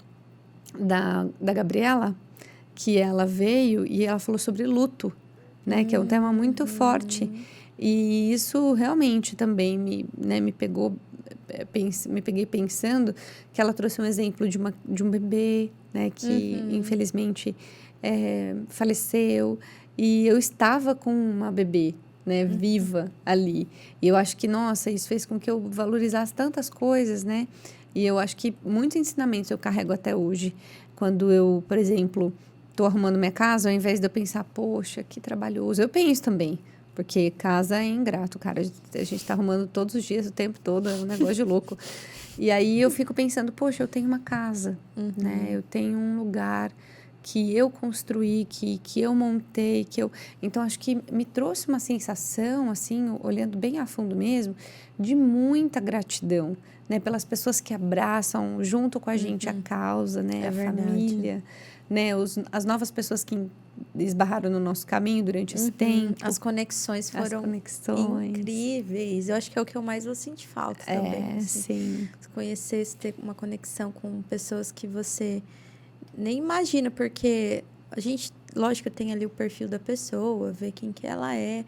da Gabriela, que ela veio e ela falou sobre luto, né, que é um tema muito forte. E isso realmente também me pegou, me peguei pensando que ela trouxe um exemplo de um bebê, né, que infelizmente faleceu, e eu estava com uma bebê, né, viva ali. E eu acho que, nossa, isso fez com que eu valorizasse tantas coisas, né? E eu acho que muitos ensinamentos eu carrego até hoje. Quando eu, por exemplo, estou arrumando minha casa, ao invés de eu pensar, poxa, que trabalhoso, eu penso também. Porque casa é ingrato, cara. A gente tá arrumando todos os dias, o tempo todo, é um negócio de louco. E aí eu fico pensando, poxa, eu tenho uma casa, né? Eu tenho um lugar que eu construí, que eu montei, Então, acho que me trouxe uma sensação, assim, olhando bem a fundo mesmo, de muita gratidão, né? Pelas pessoas que abraçam junto com a gente a causa, né? A família, né? As novas pessoas que esbarraram no nosso caminho durante esse tempo. As conexões foram incríveis. Eu acho que é o que eu mais vou sentir falta também. Assim. Sim. Conhecer, ter uma conexão com pessoas que você nem imagina, porque a gente, lógico, tem ali o perfil da pessoa, ver quem que ela é,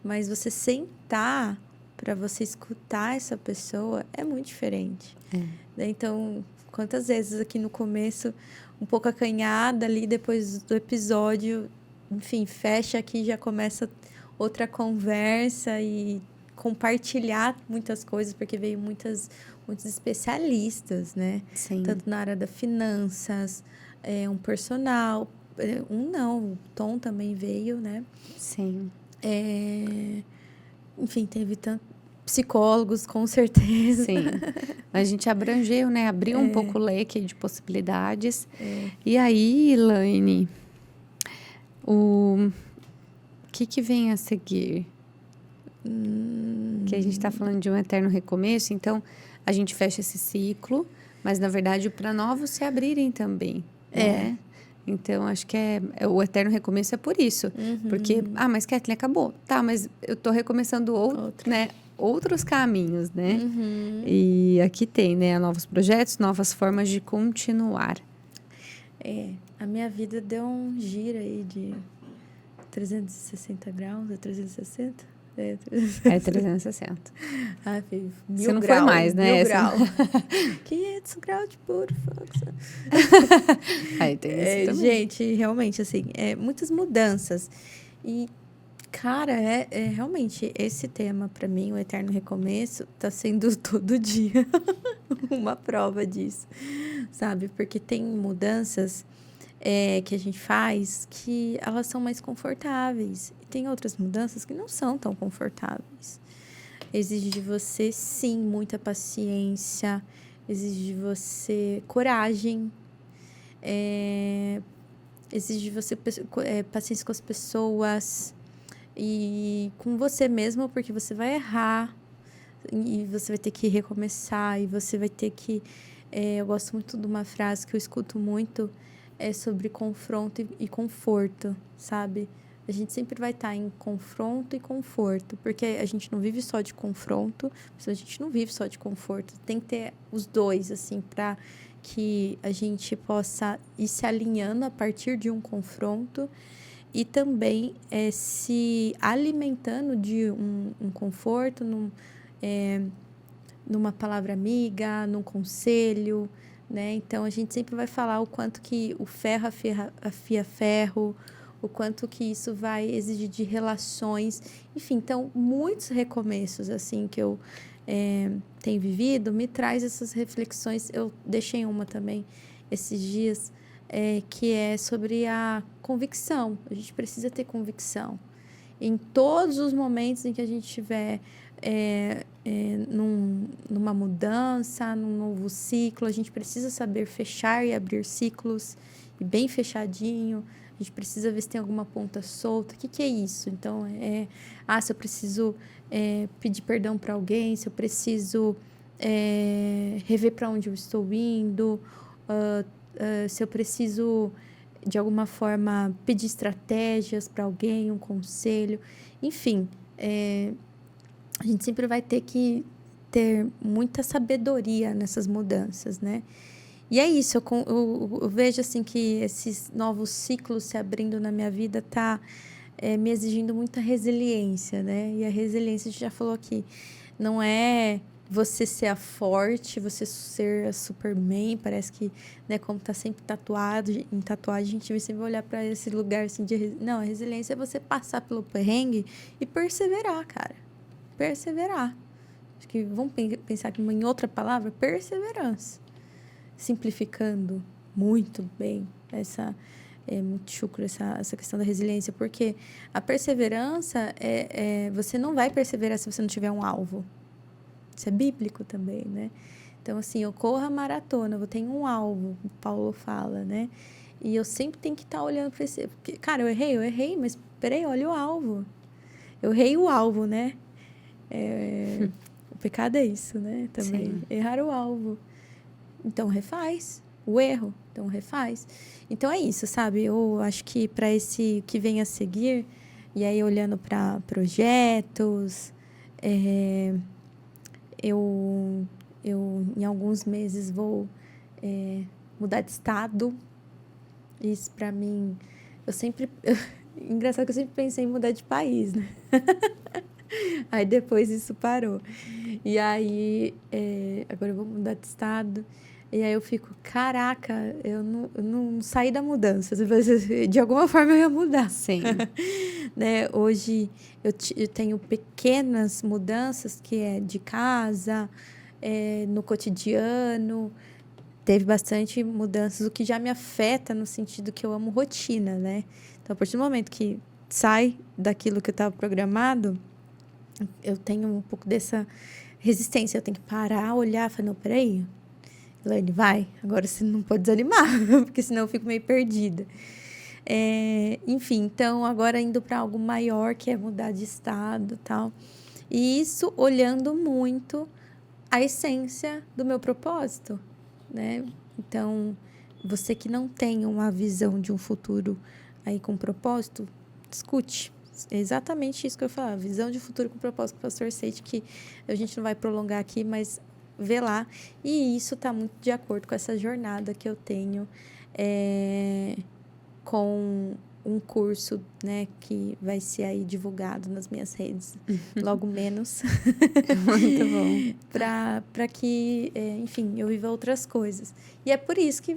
mas você sentar para você escutar essa pessoa é muito diferente. Então, quantas vezes aqui no começo, um pouco acanhada ali, depois do episódio, enfim, fecha aqui, já começa outra conversa e compartilhar muitas coisas, porque veio muitos especialistas, né? Sim. Tanto na área das finanças, um personal, o Tom também veio, né? Sim. Enfim, teve tanto psicólogos, com certeza. Sim. A gente abrangeu, né? Abriu um pouco o leque de possibilidades. E aí, Elaine, o que vem a seguir? Que a gente está falando de um eterno recomeço, então a gente fecha esse ciclo, mas na verdade para novos se abrirem também, né? Então acho que o eterno recomeço é por isso, porque mas Kathleen, acabou, tá? Mas eu tô recomeçando outros caminhos, né? E aqui tem, né? Novos projetos, novas formas de continuar. A minha vida deu um giro aí de 360 graus, 360? 360. Ah, fez 1000 Você não grau, foi mais, né? 1000 grau. 500 graus de puro fluxo. Aí tem isso também. Gente, realmente, assim, muitas mudanças. E, cara, realmente, esse tema, para mim, o eterno recomeço, tá sendo todo dia uma prova disso, sabe? Porque tem mudanças que a gente faz que elas são mais confortáveis. E tem outras mudanças que não são tão confortáveis. Exige de você, sim, muita paciência. Exige de você coragem. Exige de você paciência com as pessoas. E com você mesmo, porque você vai errar. E você vai ter que recomeçar. E você vai ter que... eu gosto muito de uma frase que eu escuto muito. É sobre confronto e conforto, sabe? A gente sempre vai estar em confronto e conforto, porque a gente não vive só de confronto, mas a gente não vive só de conforto. Tem que ter os dois, assim, para que a gente possa ir se alinhando a partir de um confronto e também se alimentando de um conforto, numa palavra amiga, num conselho, né? Então, a gente sempre vai falar o quanto que o ferro afia ferro, o quanto que isso vai exigir de relações, enfim, então muitos recomeços assim que eu tenho vivido me traz essas reflexões. Eu deixei uma também esses dias, que é sobre a convicção. A gente precisa ter convicção em todos os momentos em que a gente estiver numa mudança, num novo ciclo. A gente precisa saber fechar e abrir ciclos, e bem fechadinho. A gente precisa ver se tem alguma ponta solta. O que é isso? Então, se eu preciso pedir perdão para alguém, se eu preciso rever para onde eu estou indo, se eu preciso, de alguma forma, pedir estratégias para alguém, um conselho. Enfim, a gente sempre vai ter que ter muita sabedoria nessas mudanças, né? E é isso, eu vejo assim que esses novos ciclos se abrindo na minha vida tá me exigindo muita resiliência, né? E a resiliência, a gente já falou aqui, não é você ser a forte, você ser a Superman, parece que, né, como tá sempre tatuado, em tatuagem, a gente vai sempre olhar para esse lugar assim de... Não, a resiliência é você passar pelo perrengue e perseverar, cara. Perseverar. Acho que vamos pensar aqui em outra palavra, perseverança. Simplificando muito bem muito chucro essa questão da resiliência, porque a perseverança você não vai perseverar se você não tiver um alvo. Isso é bíblico também, né? Então, assim, eu corro a maratona, eu tenho um alvo, o Paulo fala, né? E eu sempre tenho que estar olhando para esse... Porque, cara, eu errei, mas peraí, olha o alvo. Eu errei o alvo, né? O pecado é isso, né? Também. Sim. Errar o alvo. Então, refaz o erro. Então, refaz. Então, é isso, sabe? Eu acho que para esse que vem a seguir, e aí olhando para projetos, eu em alguns meses vou mudar de estado. Isso, para mim, eu sempre... Engraçado que eu sempre pensei em mudar de país, né? Aí, depois, isso parou. E aí, agora eu vou mudar de estado. E aí eu fico, caraca, eu não saí da mudança. De alguma forma eu ia mudar. Sim. Né? Hoje eu tenho pequenas mudanças, que é de casa, no cotidiano. Teve bastante mudanças, o que já me afeta no sentido que eu amo rotina, né? Então, a partir do momento que sai daquilo que eu estava programado, eu tenho um pouco dessa resistência. Eu tenho que parar, olhar e falar, não, peraí, Elaine, vai, agora você não pode desanimar, porque senão eu fico meio perdida. Enfim, então, agora indo para algo maior, que é mudar de estado e tal. E isso olhando muito a essência do meu propósito, né? Então, você que não tem uma visão de um futuro aí com propósito, escute. É exatamente isso que eu falo, visão de futuro com propósito com o pastor Seide, que a gente não vai prolongar aqui, mas vê lá. E isso está muito de acordo com essa jornada que eu tenho com um curso, né, que vai ser aí divulgado nas minhas redes, logo menos. Muito bom. Para que, enfim, eu viva outras coisas. E é por isso que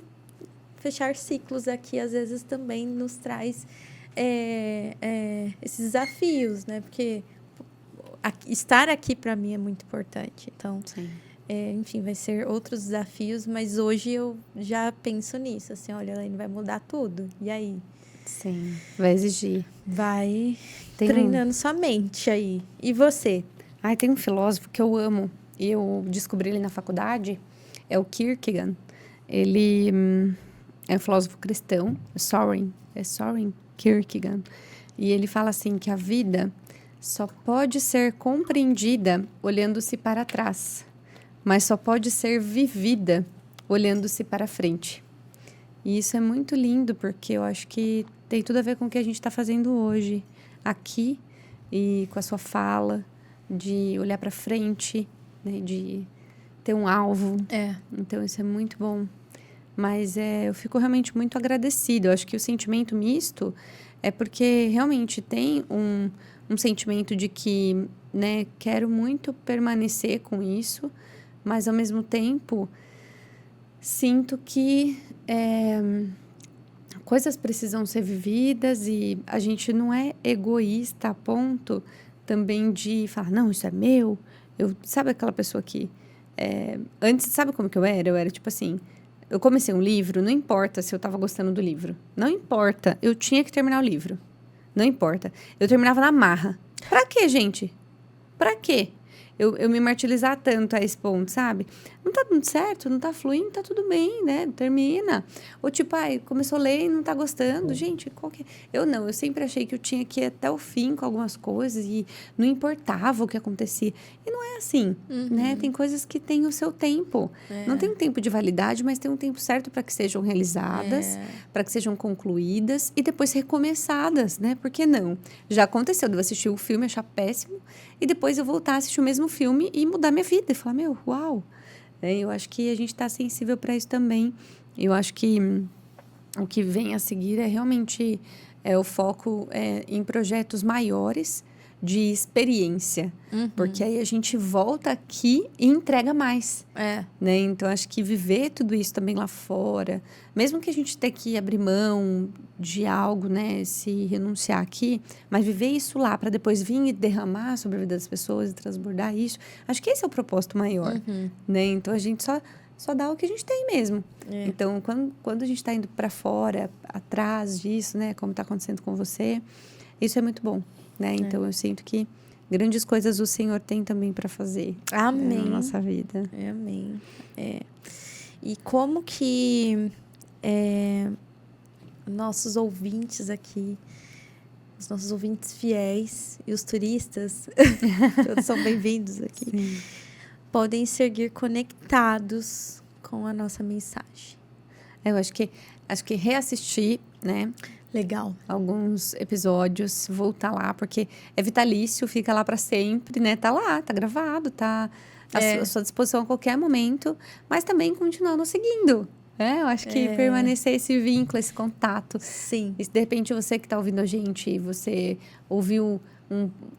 fechar ciclos aqui, às vezes, também nos traz esses desafios, né? Porque estar aqui, para mim, é muito importante. Então, enfim, vai ser outros desafios, mas hoje eu já penso nisso. Assim, olha, Elaine, vai mudar tudo. E aí? Sim, vai exigir. Vai treinando sua mente aí. E você? Tem um filósofo que eu amo, e eu descobri ele na faculdade, é o Kierkegaard. Ele é um filósofo cristão, Soren Kierkegaard. E ele fala assim que a vida só pode ser compreendida olhando-se para trás, mas só pode ser vivida olhando-se para frente. E isso é muito lindo, porque eu acho que tem tudo a ver com o que a gente está fazendo hoje, aqui, e com a sua fala, de olhar para frente, né, de ter um alvo. Então, isso é muito bom. Mas eu fico realmente muito agradecida. Eu acho que o sentimento misto é porque realmente tem um sentimento de que, né, quero muito permanecer com isso, mas, ao mesmo tempo, sinto que coisas precisam ser vividas e a gente não é egoísta a ponto também de falar, não, isso é meu. Sabe aquela pessoa que... antes, sabe como que eu era? Eu era tipo assim, eu comecei um livro, não importa se eu estava gostando do livro. Não importa, eu tinha que terminar o livro. Não importa. Eu terminava na marra. Pra quê, gente? Pra quê? Eu me martirizar tanto a esse ponto, sabe? Não tá dando certo, não tá fluindo, tá tudo bem, né? Termina. Ou tipo, começou a ler e não tá gostando. Gente, eu sempre achei que eu tinha que ir até o fim com algumas coisas e não importava o que acontecia. E não é assim, né? Tem coisas que têm o seu tempo. Não tem um tempo de validade, mas tem um tempo certo para que sejam realizadas, para que sejam concluídas e depois recomeçadas, né? Por que não? Já aconteceu de eu assistir o filme, achar péssimo, e depois eu voltar a assistir o mesmo filme e mudar minha vida. E falar, meu, uau! Eu acho que a gente está sensível para isso também. Eu acho que o que vem a seguir é realmente o foco em projetos maiores de experiência. Porque aí a gente volta aqui e entrega mais. Né? Então, acho que viver tudo isso também lá fora, mesmo que a gente tenha que abrir mão de algo, né? Se renunciar aqui, mas viver isso lá para depois vir e derramar sobre a vida das pessoas e transbordar isso, acho que esse é o propósito maior. Né? Então, a gente só dá o que a gente tem mesmo. Então, quando a gente está indo para fora, atrás disso, né? Como está acontecendo com você, isso é muito bom. Né? Então, eu sinto que grandes coisas o Senhor tem também para fazer. Amém. Na nossa vida. Amém. E como que nossos ouvintes aqui, os nossos ouvintes fiéis e os turistas, todos são bem-vindos aqui, Sim. podem seguir conectados com a nossa mensagem. Eu acho que reassistir, né? Legal. Alguns episódios, voltar lá, porque é vitalício, fica lá para sempre, né? Tá lá, tá gravado, tá à sua disposição a qualquer momento, mas também continuar nos seguindo, né? Eu acho que permanecer esse vínculo, esse contato. Sim. E se de repente você que tá ouvindo a gente, você ouviu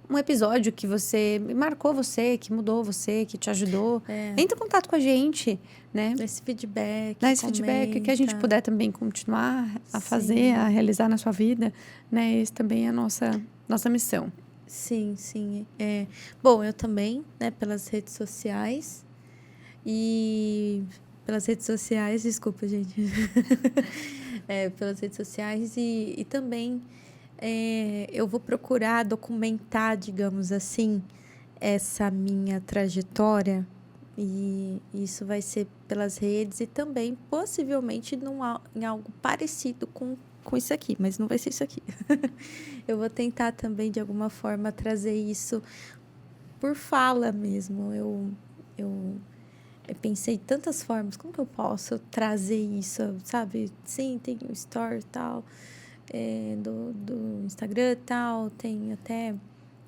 um episódio que você marcou você, que mudou você, que te ajudou, entre em contato com a gente, né? Dá esse feedback. Dá esse feedback que a gente puder também continuar a fazer, a realizar na sua vida, né? Esse também é a nossa missão. Sim. Bom, eu também, né? Pelas redes sociais. Desculpa, gente. Pelas redes sociais e também eu vou procurar documentar, digamos assim, essa minha trajetória, e isso vai ser pelas redes e também possivelmente em algo parecido com isso aqui, mas não vai ser isso aqui. Eu vou tentar também, de alguma forma, trazer isso por fala mesmo. Eu pensei em tantas formas, como que eu posso trazer isso, sabe? Sim, tem o story e tal, do Instagram e tal, tem até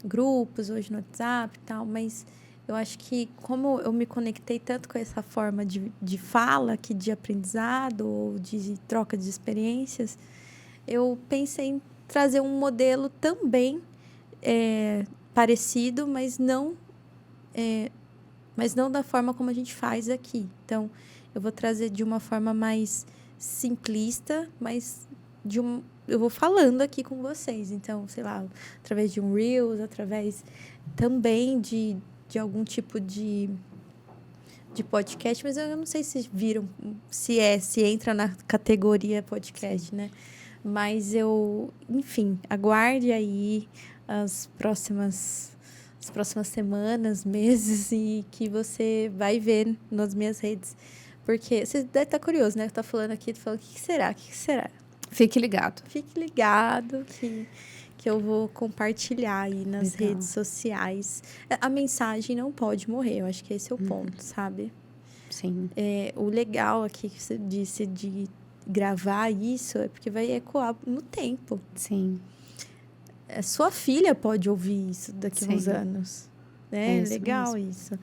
grupos hoje no WhatsApp e tal, mas eu acho que como eu me conectei tanto com essa forma de fala, que de aprendizado ou de troca de experiências, eu pensei em trazer um modelo também parecido, mas não da forma como a gente faz aqui. Então, eu vou trazer de uma forma mais simplista, mas eu vou falando aqui com vocês. Então, sei lá, através de um Reels, através também de algum tipo de podcast, mas eu não sei se viram, se entra na categoria podcast, né? Mas enfim, aguarde aí as próximas semanas, meses, e que você vai ver nas minhas redes. Porque você deve estar curioso, né? Eu tô falando aqui, tô falando, o que será? Fique ligado. Fique ligado que eu vou compartilhar aí nas redes sociais. A mensagem não pode morrer, eu acho que esse é o ponto, sabe? Sim. O legal aqui que você disse de gravar isso é porque vai ecoar no tempo. Sim. Sua filha pode ouvir isso daqui a uns anos. Né? Isso legal mesmo. isso.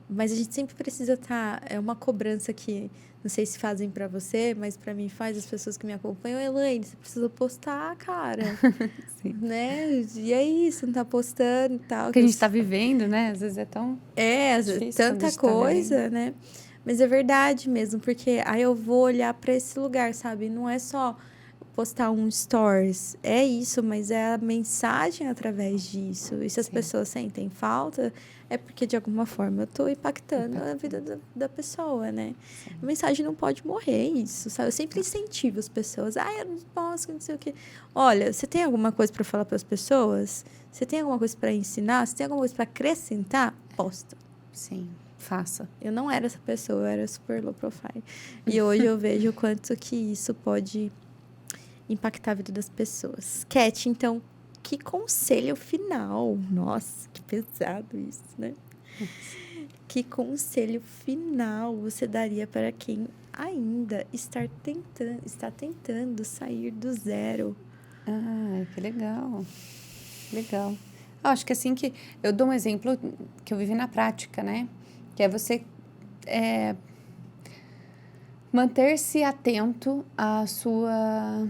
Mas a gente sempre precisa estar... É uma cobrança que... Não sei se fazem para você, mas para mim faz, as pessoas que me acompanham. Elaine, você precisa postar, cara. Sim. Né? E é isso, não tá postando e tal. Porque a gente tá vivendo, né? Às vezes é tão às vezes tanta coisa, né? Mas é verdade mesmo, porque aí eu vou olhar para esse lugar, sabe? Não é só postar um stories, é isso, mas é a mensagem através disso. E se as Sim. pessoas sentem falta, é porque de alguma forma eu estou impactando a vida da pessoa, né? Sim. A mensagem não pode morrer, isso, sabe? Eu sempre incentivo as pessoas. Eu não posso, não sei o quê. Olha, você tem alguma coisa para falar para as pessoas? Você tem alguma coisa para ensinar? Você tem alguma coisa para acrescentar? Posta. Sim, faça. Eu não era essa pessoa, eu era super low profile. E hoje eu vejo o quanto que isso pode impactar a vida das pessoas. Cat, então, que conselho final? Nossa, que pesado isso, né? Que conselho final você daria para quem ainda está tentando sair do zero? Ah, que legal. Legal. Eu acho que assim que eu dou um exemplo que eu vivi na prática, né? Que é você manter-se atento à sua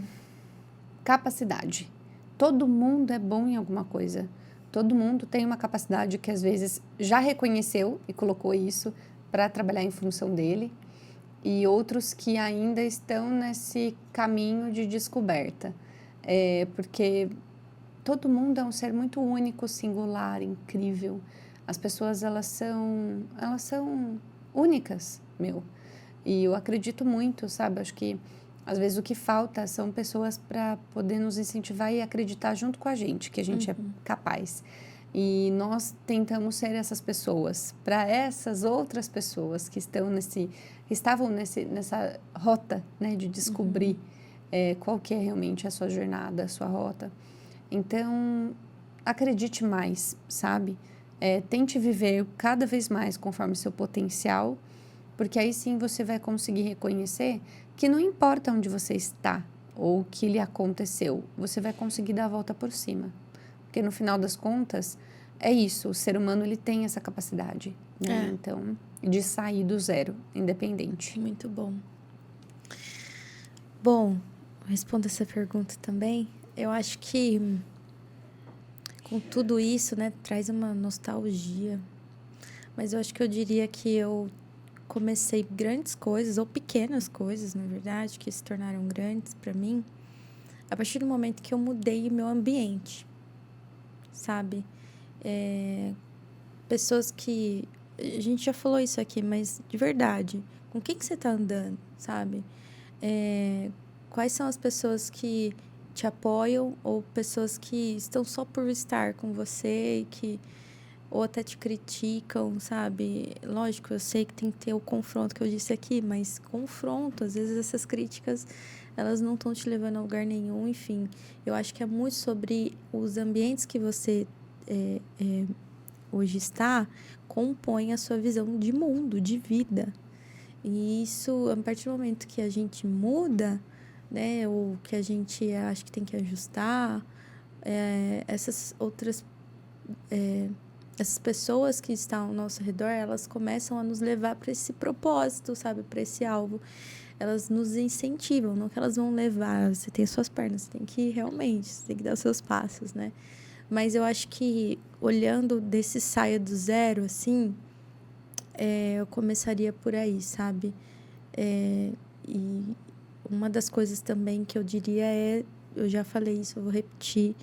capacidade. Todo mundo é bom em alguma coisa. Todo mundo tem uma capacidade que às vezes já reconheceu e colocou isso para trabalhar em função dele, e outros que ainda estão nesse caminho de descoberta. Porque todo mundo é um ser muito único, singular, incrível. As pessoas, elas são únicas, meu. E eu acredito muito, sabe? Acho que às vezes o que falta são pessoas para poder nos incentivar e acreditar junto com a gente, que a gente é capaz. E nós tentamos ser essas pessoas para essas outras pessoas que estavam nessa rota, né, de descobrir qual que é realmente a sua jornada, a sua rota. Então, acredite mais, sabe? Tente viver cada vez mais conforme seu potencial, porque aí sim você vai conseguir reconhecer que não importa onde você está ou o que lhe aconteceu, você vai conseguir dar a volta por cima. Porque no final das contas, é isso, o ser humano ele tem essa capacidade, né? Então, de sair do zero, independente. Muito bom. Bom, respondo essa pergunta também. Eu acho que com tudo isso, né, traz uma nostalgia. Mas eu acho que eu diria que eu comecei grandes coisas, ou pequenas coisas, na verdade, que se tornaram grandes para mim, a partir do momento que eu mudei o meu ambiente, sabe? Pessoas que... A gente já falou isso aqui, mas de verdade, com quem que você tá andando, sabe? Quais são as pessoas que te apoiam ou pessoas que estão só por estar com você e que ou até te criticam, sabe? Lógico, eu sei que tem que ter o confronto que eu disse aqui, mas confronto, às vezes essas críticas, elas não estão te levando a lugar nenhum, enfim. Eu acho que é muito sobre os ambientes que você hoje está, compõem a sua visão de mundo, de vida. E isso, a partir do momento que a gente muda, né, ou que a gente acha que tem que ajustar, essas outras... essas pessoas que estão ao nosso redor, elas começam a nos levar para esse propósito, sabe? Para esse alvo. Elas nos incentivam, não que elas vão levar. Você tem as suas pernas, você tem que realmente, você tem que dar os seus passos, né? Mas eu acho que, olhando desse saia do zero, assim, eu começaria por aí, sabe? E uma das coisas também que eu diria eu já falei isso, eu vou repetir,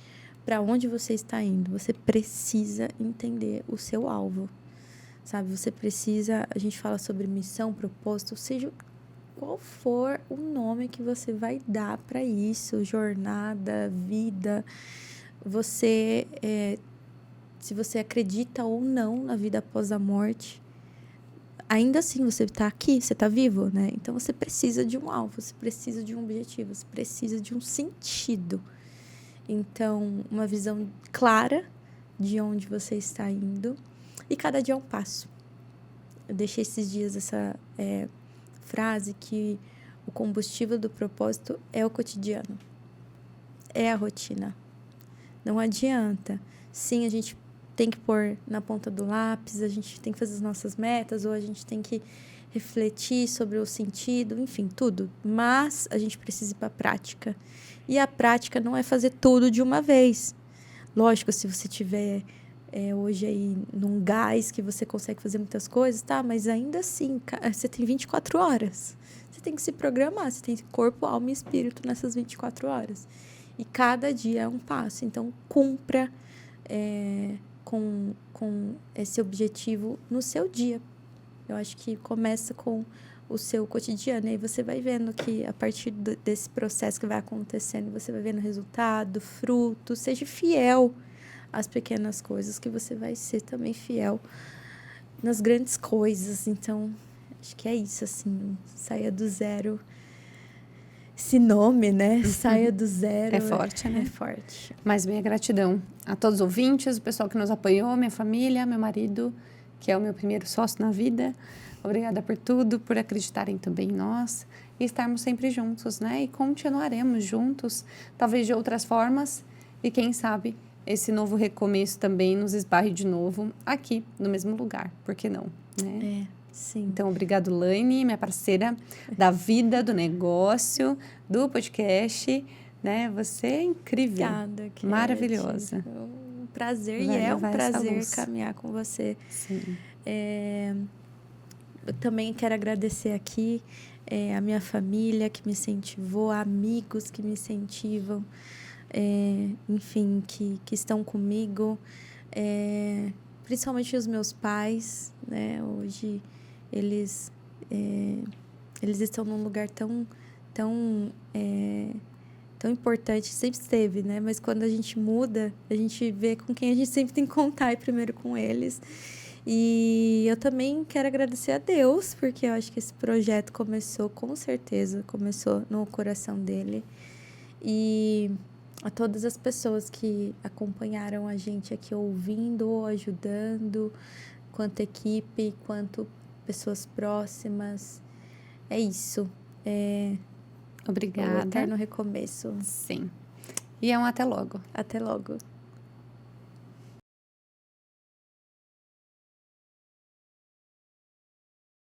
para onde você está indo. Você precisa entender o seu alvo, sabe? Você precisa... A gente fala sobre missão, propósito, seja qual for o nome que você vai dar para isso, jornada, vida. Você, se você acredita ou não na vida após a morte, ainda assim você está aqui, você está vivo, né? Então você precisa de um alvo, você precisa de um objetivo, você precisa de um sentido. Então, uma visão clara de onde você está indo. E cada dia é um passo. Eu deixei esses dias essa frase que o combustível do propósito é o cotidiano. É a rotina. Não adianta. Sim, a gente tem que pôr na ponta do lápis, a gente tem que fazer as nossas metas, ou a gente tem que refletir sobre o sentido, enfim, tudo. Mas a gente precisa ir para a prática. E a prática não é fazer tudo de uma vez. Lógico, se você tiver hoje aí num gás que você consegue fazer muitas coisas, tá? Mas ainda assim, você tem 24 horas. Você tem que se programar, você tem corpo, alma e espírito nessas 24 horas. E cada dia é um passo. Então, cumpra com esse objetivo no seu dia. Eu acho que começa com o seu cotidiano. E aí você vai vendo que a partir desse processo que vai acontecendo, você vai vendo resultado, fruto. Seja fiel às pequenas coisas, que você vai ser também fiel nas grandes coisas. Então, acho que é isso, assim. Saia do zero. Esse nome, né? Saia do zero. É forte, né? É forte. Mas minha gratidão a todos os ouvintes, o pessoal que nos apoiou, minha família, meu marido, que é o meu primeiro sócio na vida. Obrigada por tudo, por acreditarem também em nós e estarmos sempre juntos, né? E continuaremos juntos, talvez de outras formas. E quem sabe esse novo recomeço também nos esbarre de novo aqui, no mesmo lugar. Por que não, né? Sim. Então, obrigado, Laine, minha parceira da vida, do negócio, do podcast, né? Você é incrível. Obrigada, Cat. Maravilhosa. Um prazer, Vai e é um levar essa prazer luz. caminhar com você. Sim. Eu também quero agradecer aqui a minha família que me incentivou, amigos que me incentivam, enfim, que estão comigo, principalmente os meus pais, né? Hoje eles estão num lugar tão importante, sempre esteve, né? Mas quando a gente muda, a gente vê com quem a gente sempre tem que contar, e primeiro com eles. E eu também quero agradecer a Deus, porque eu acho que esse projeto começou, com certeza, começou no coração dele. E a todas as pessoas que acompanharam a gente aqui, ouvindo, ajudando, quanto equipe, quanto pessoas próximas. É isso. Obrigada. O eterno recomeço. Sim. E até logo. Até logo.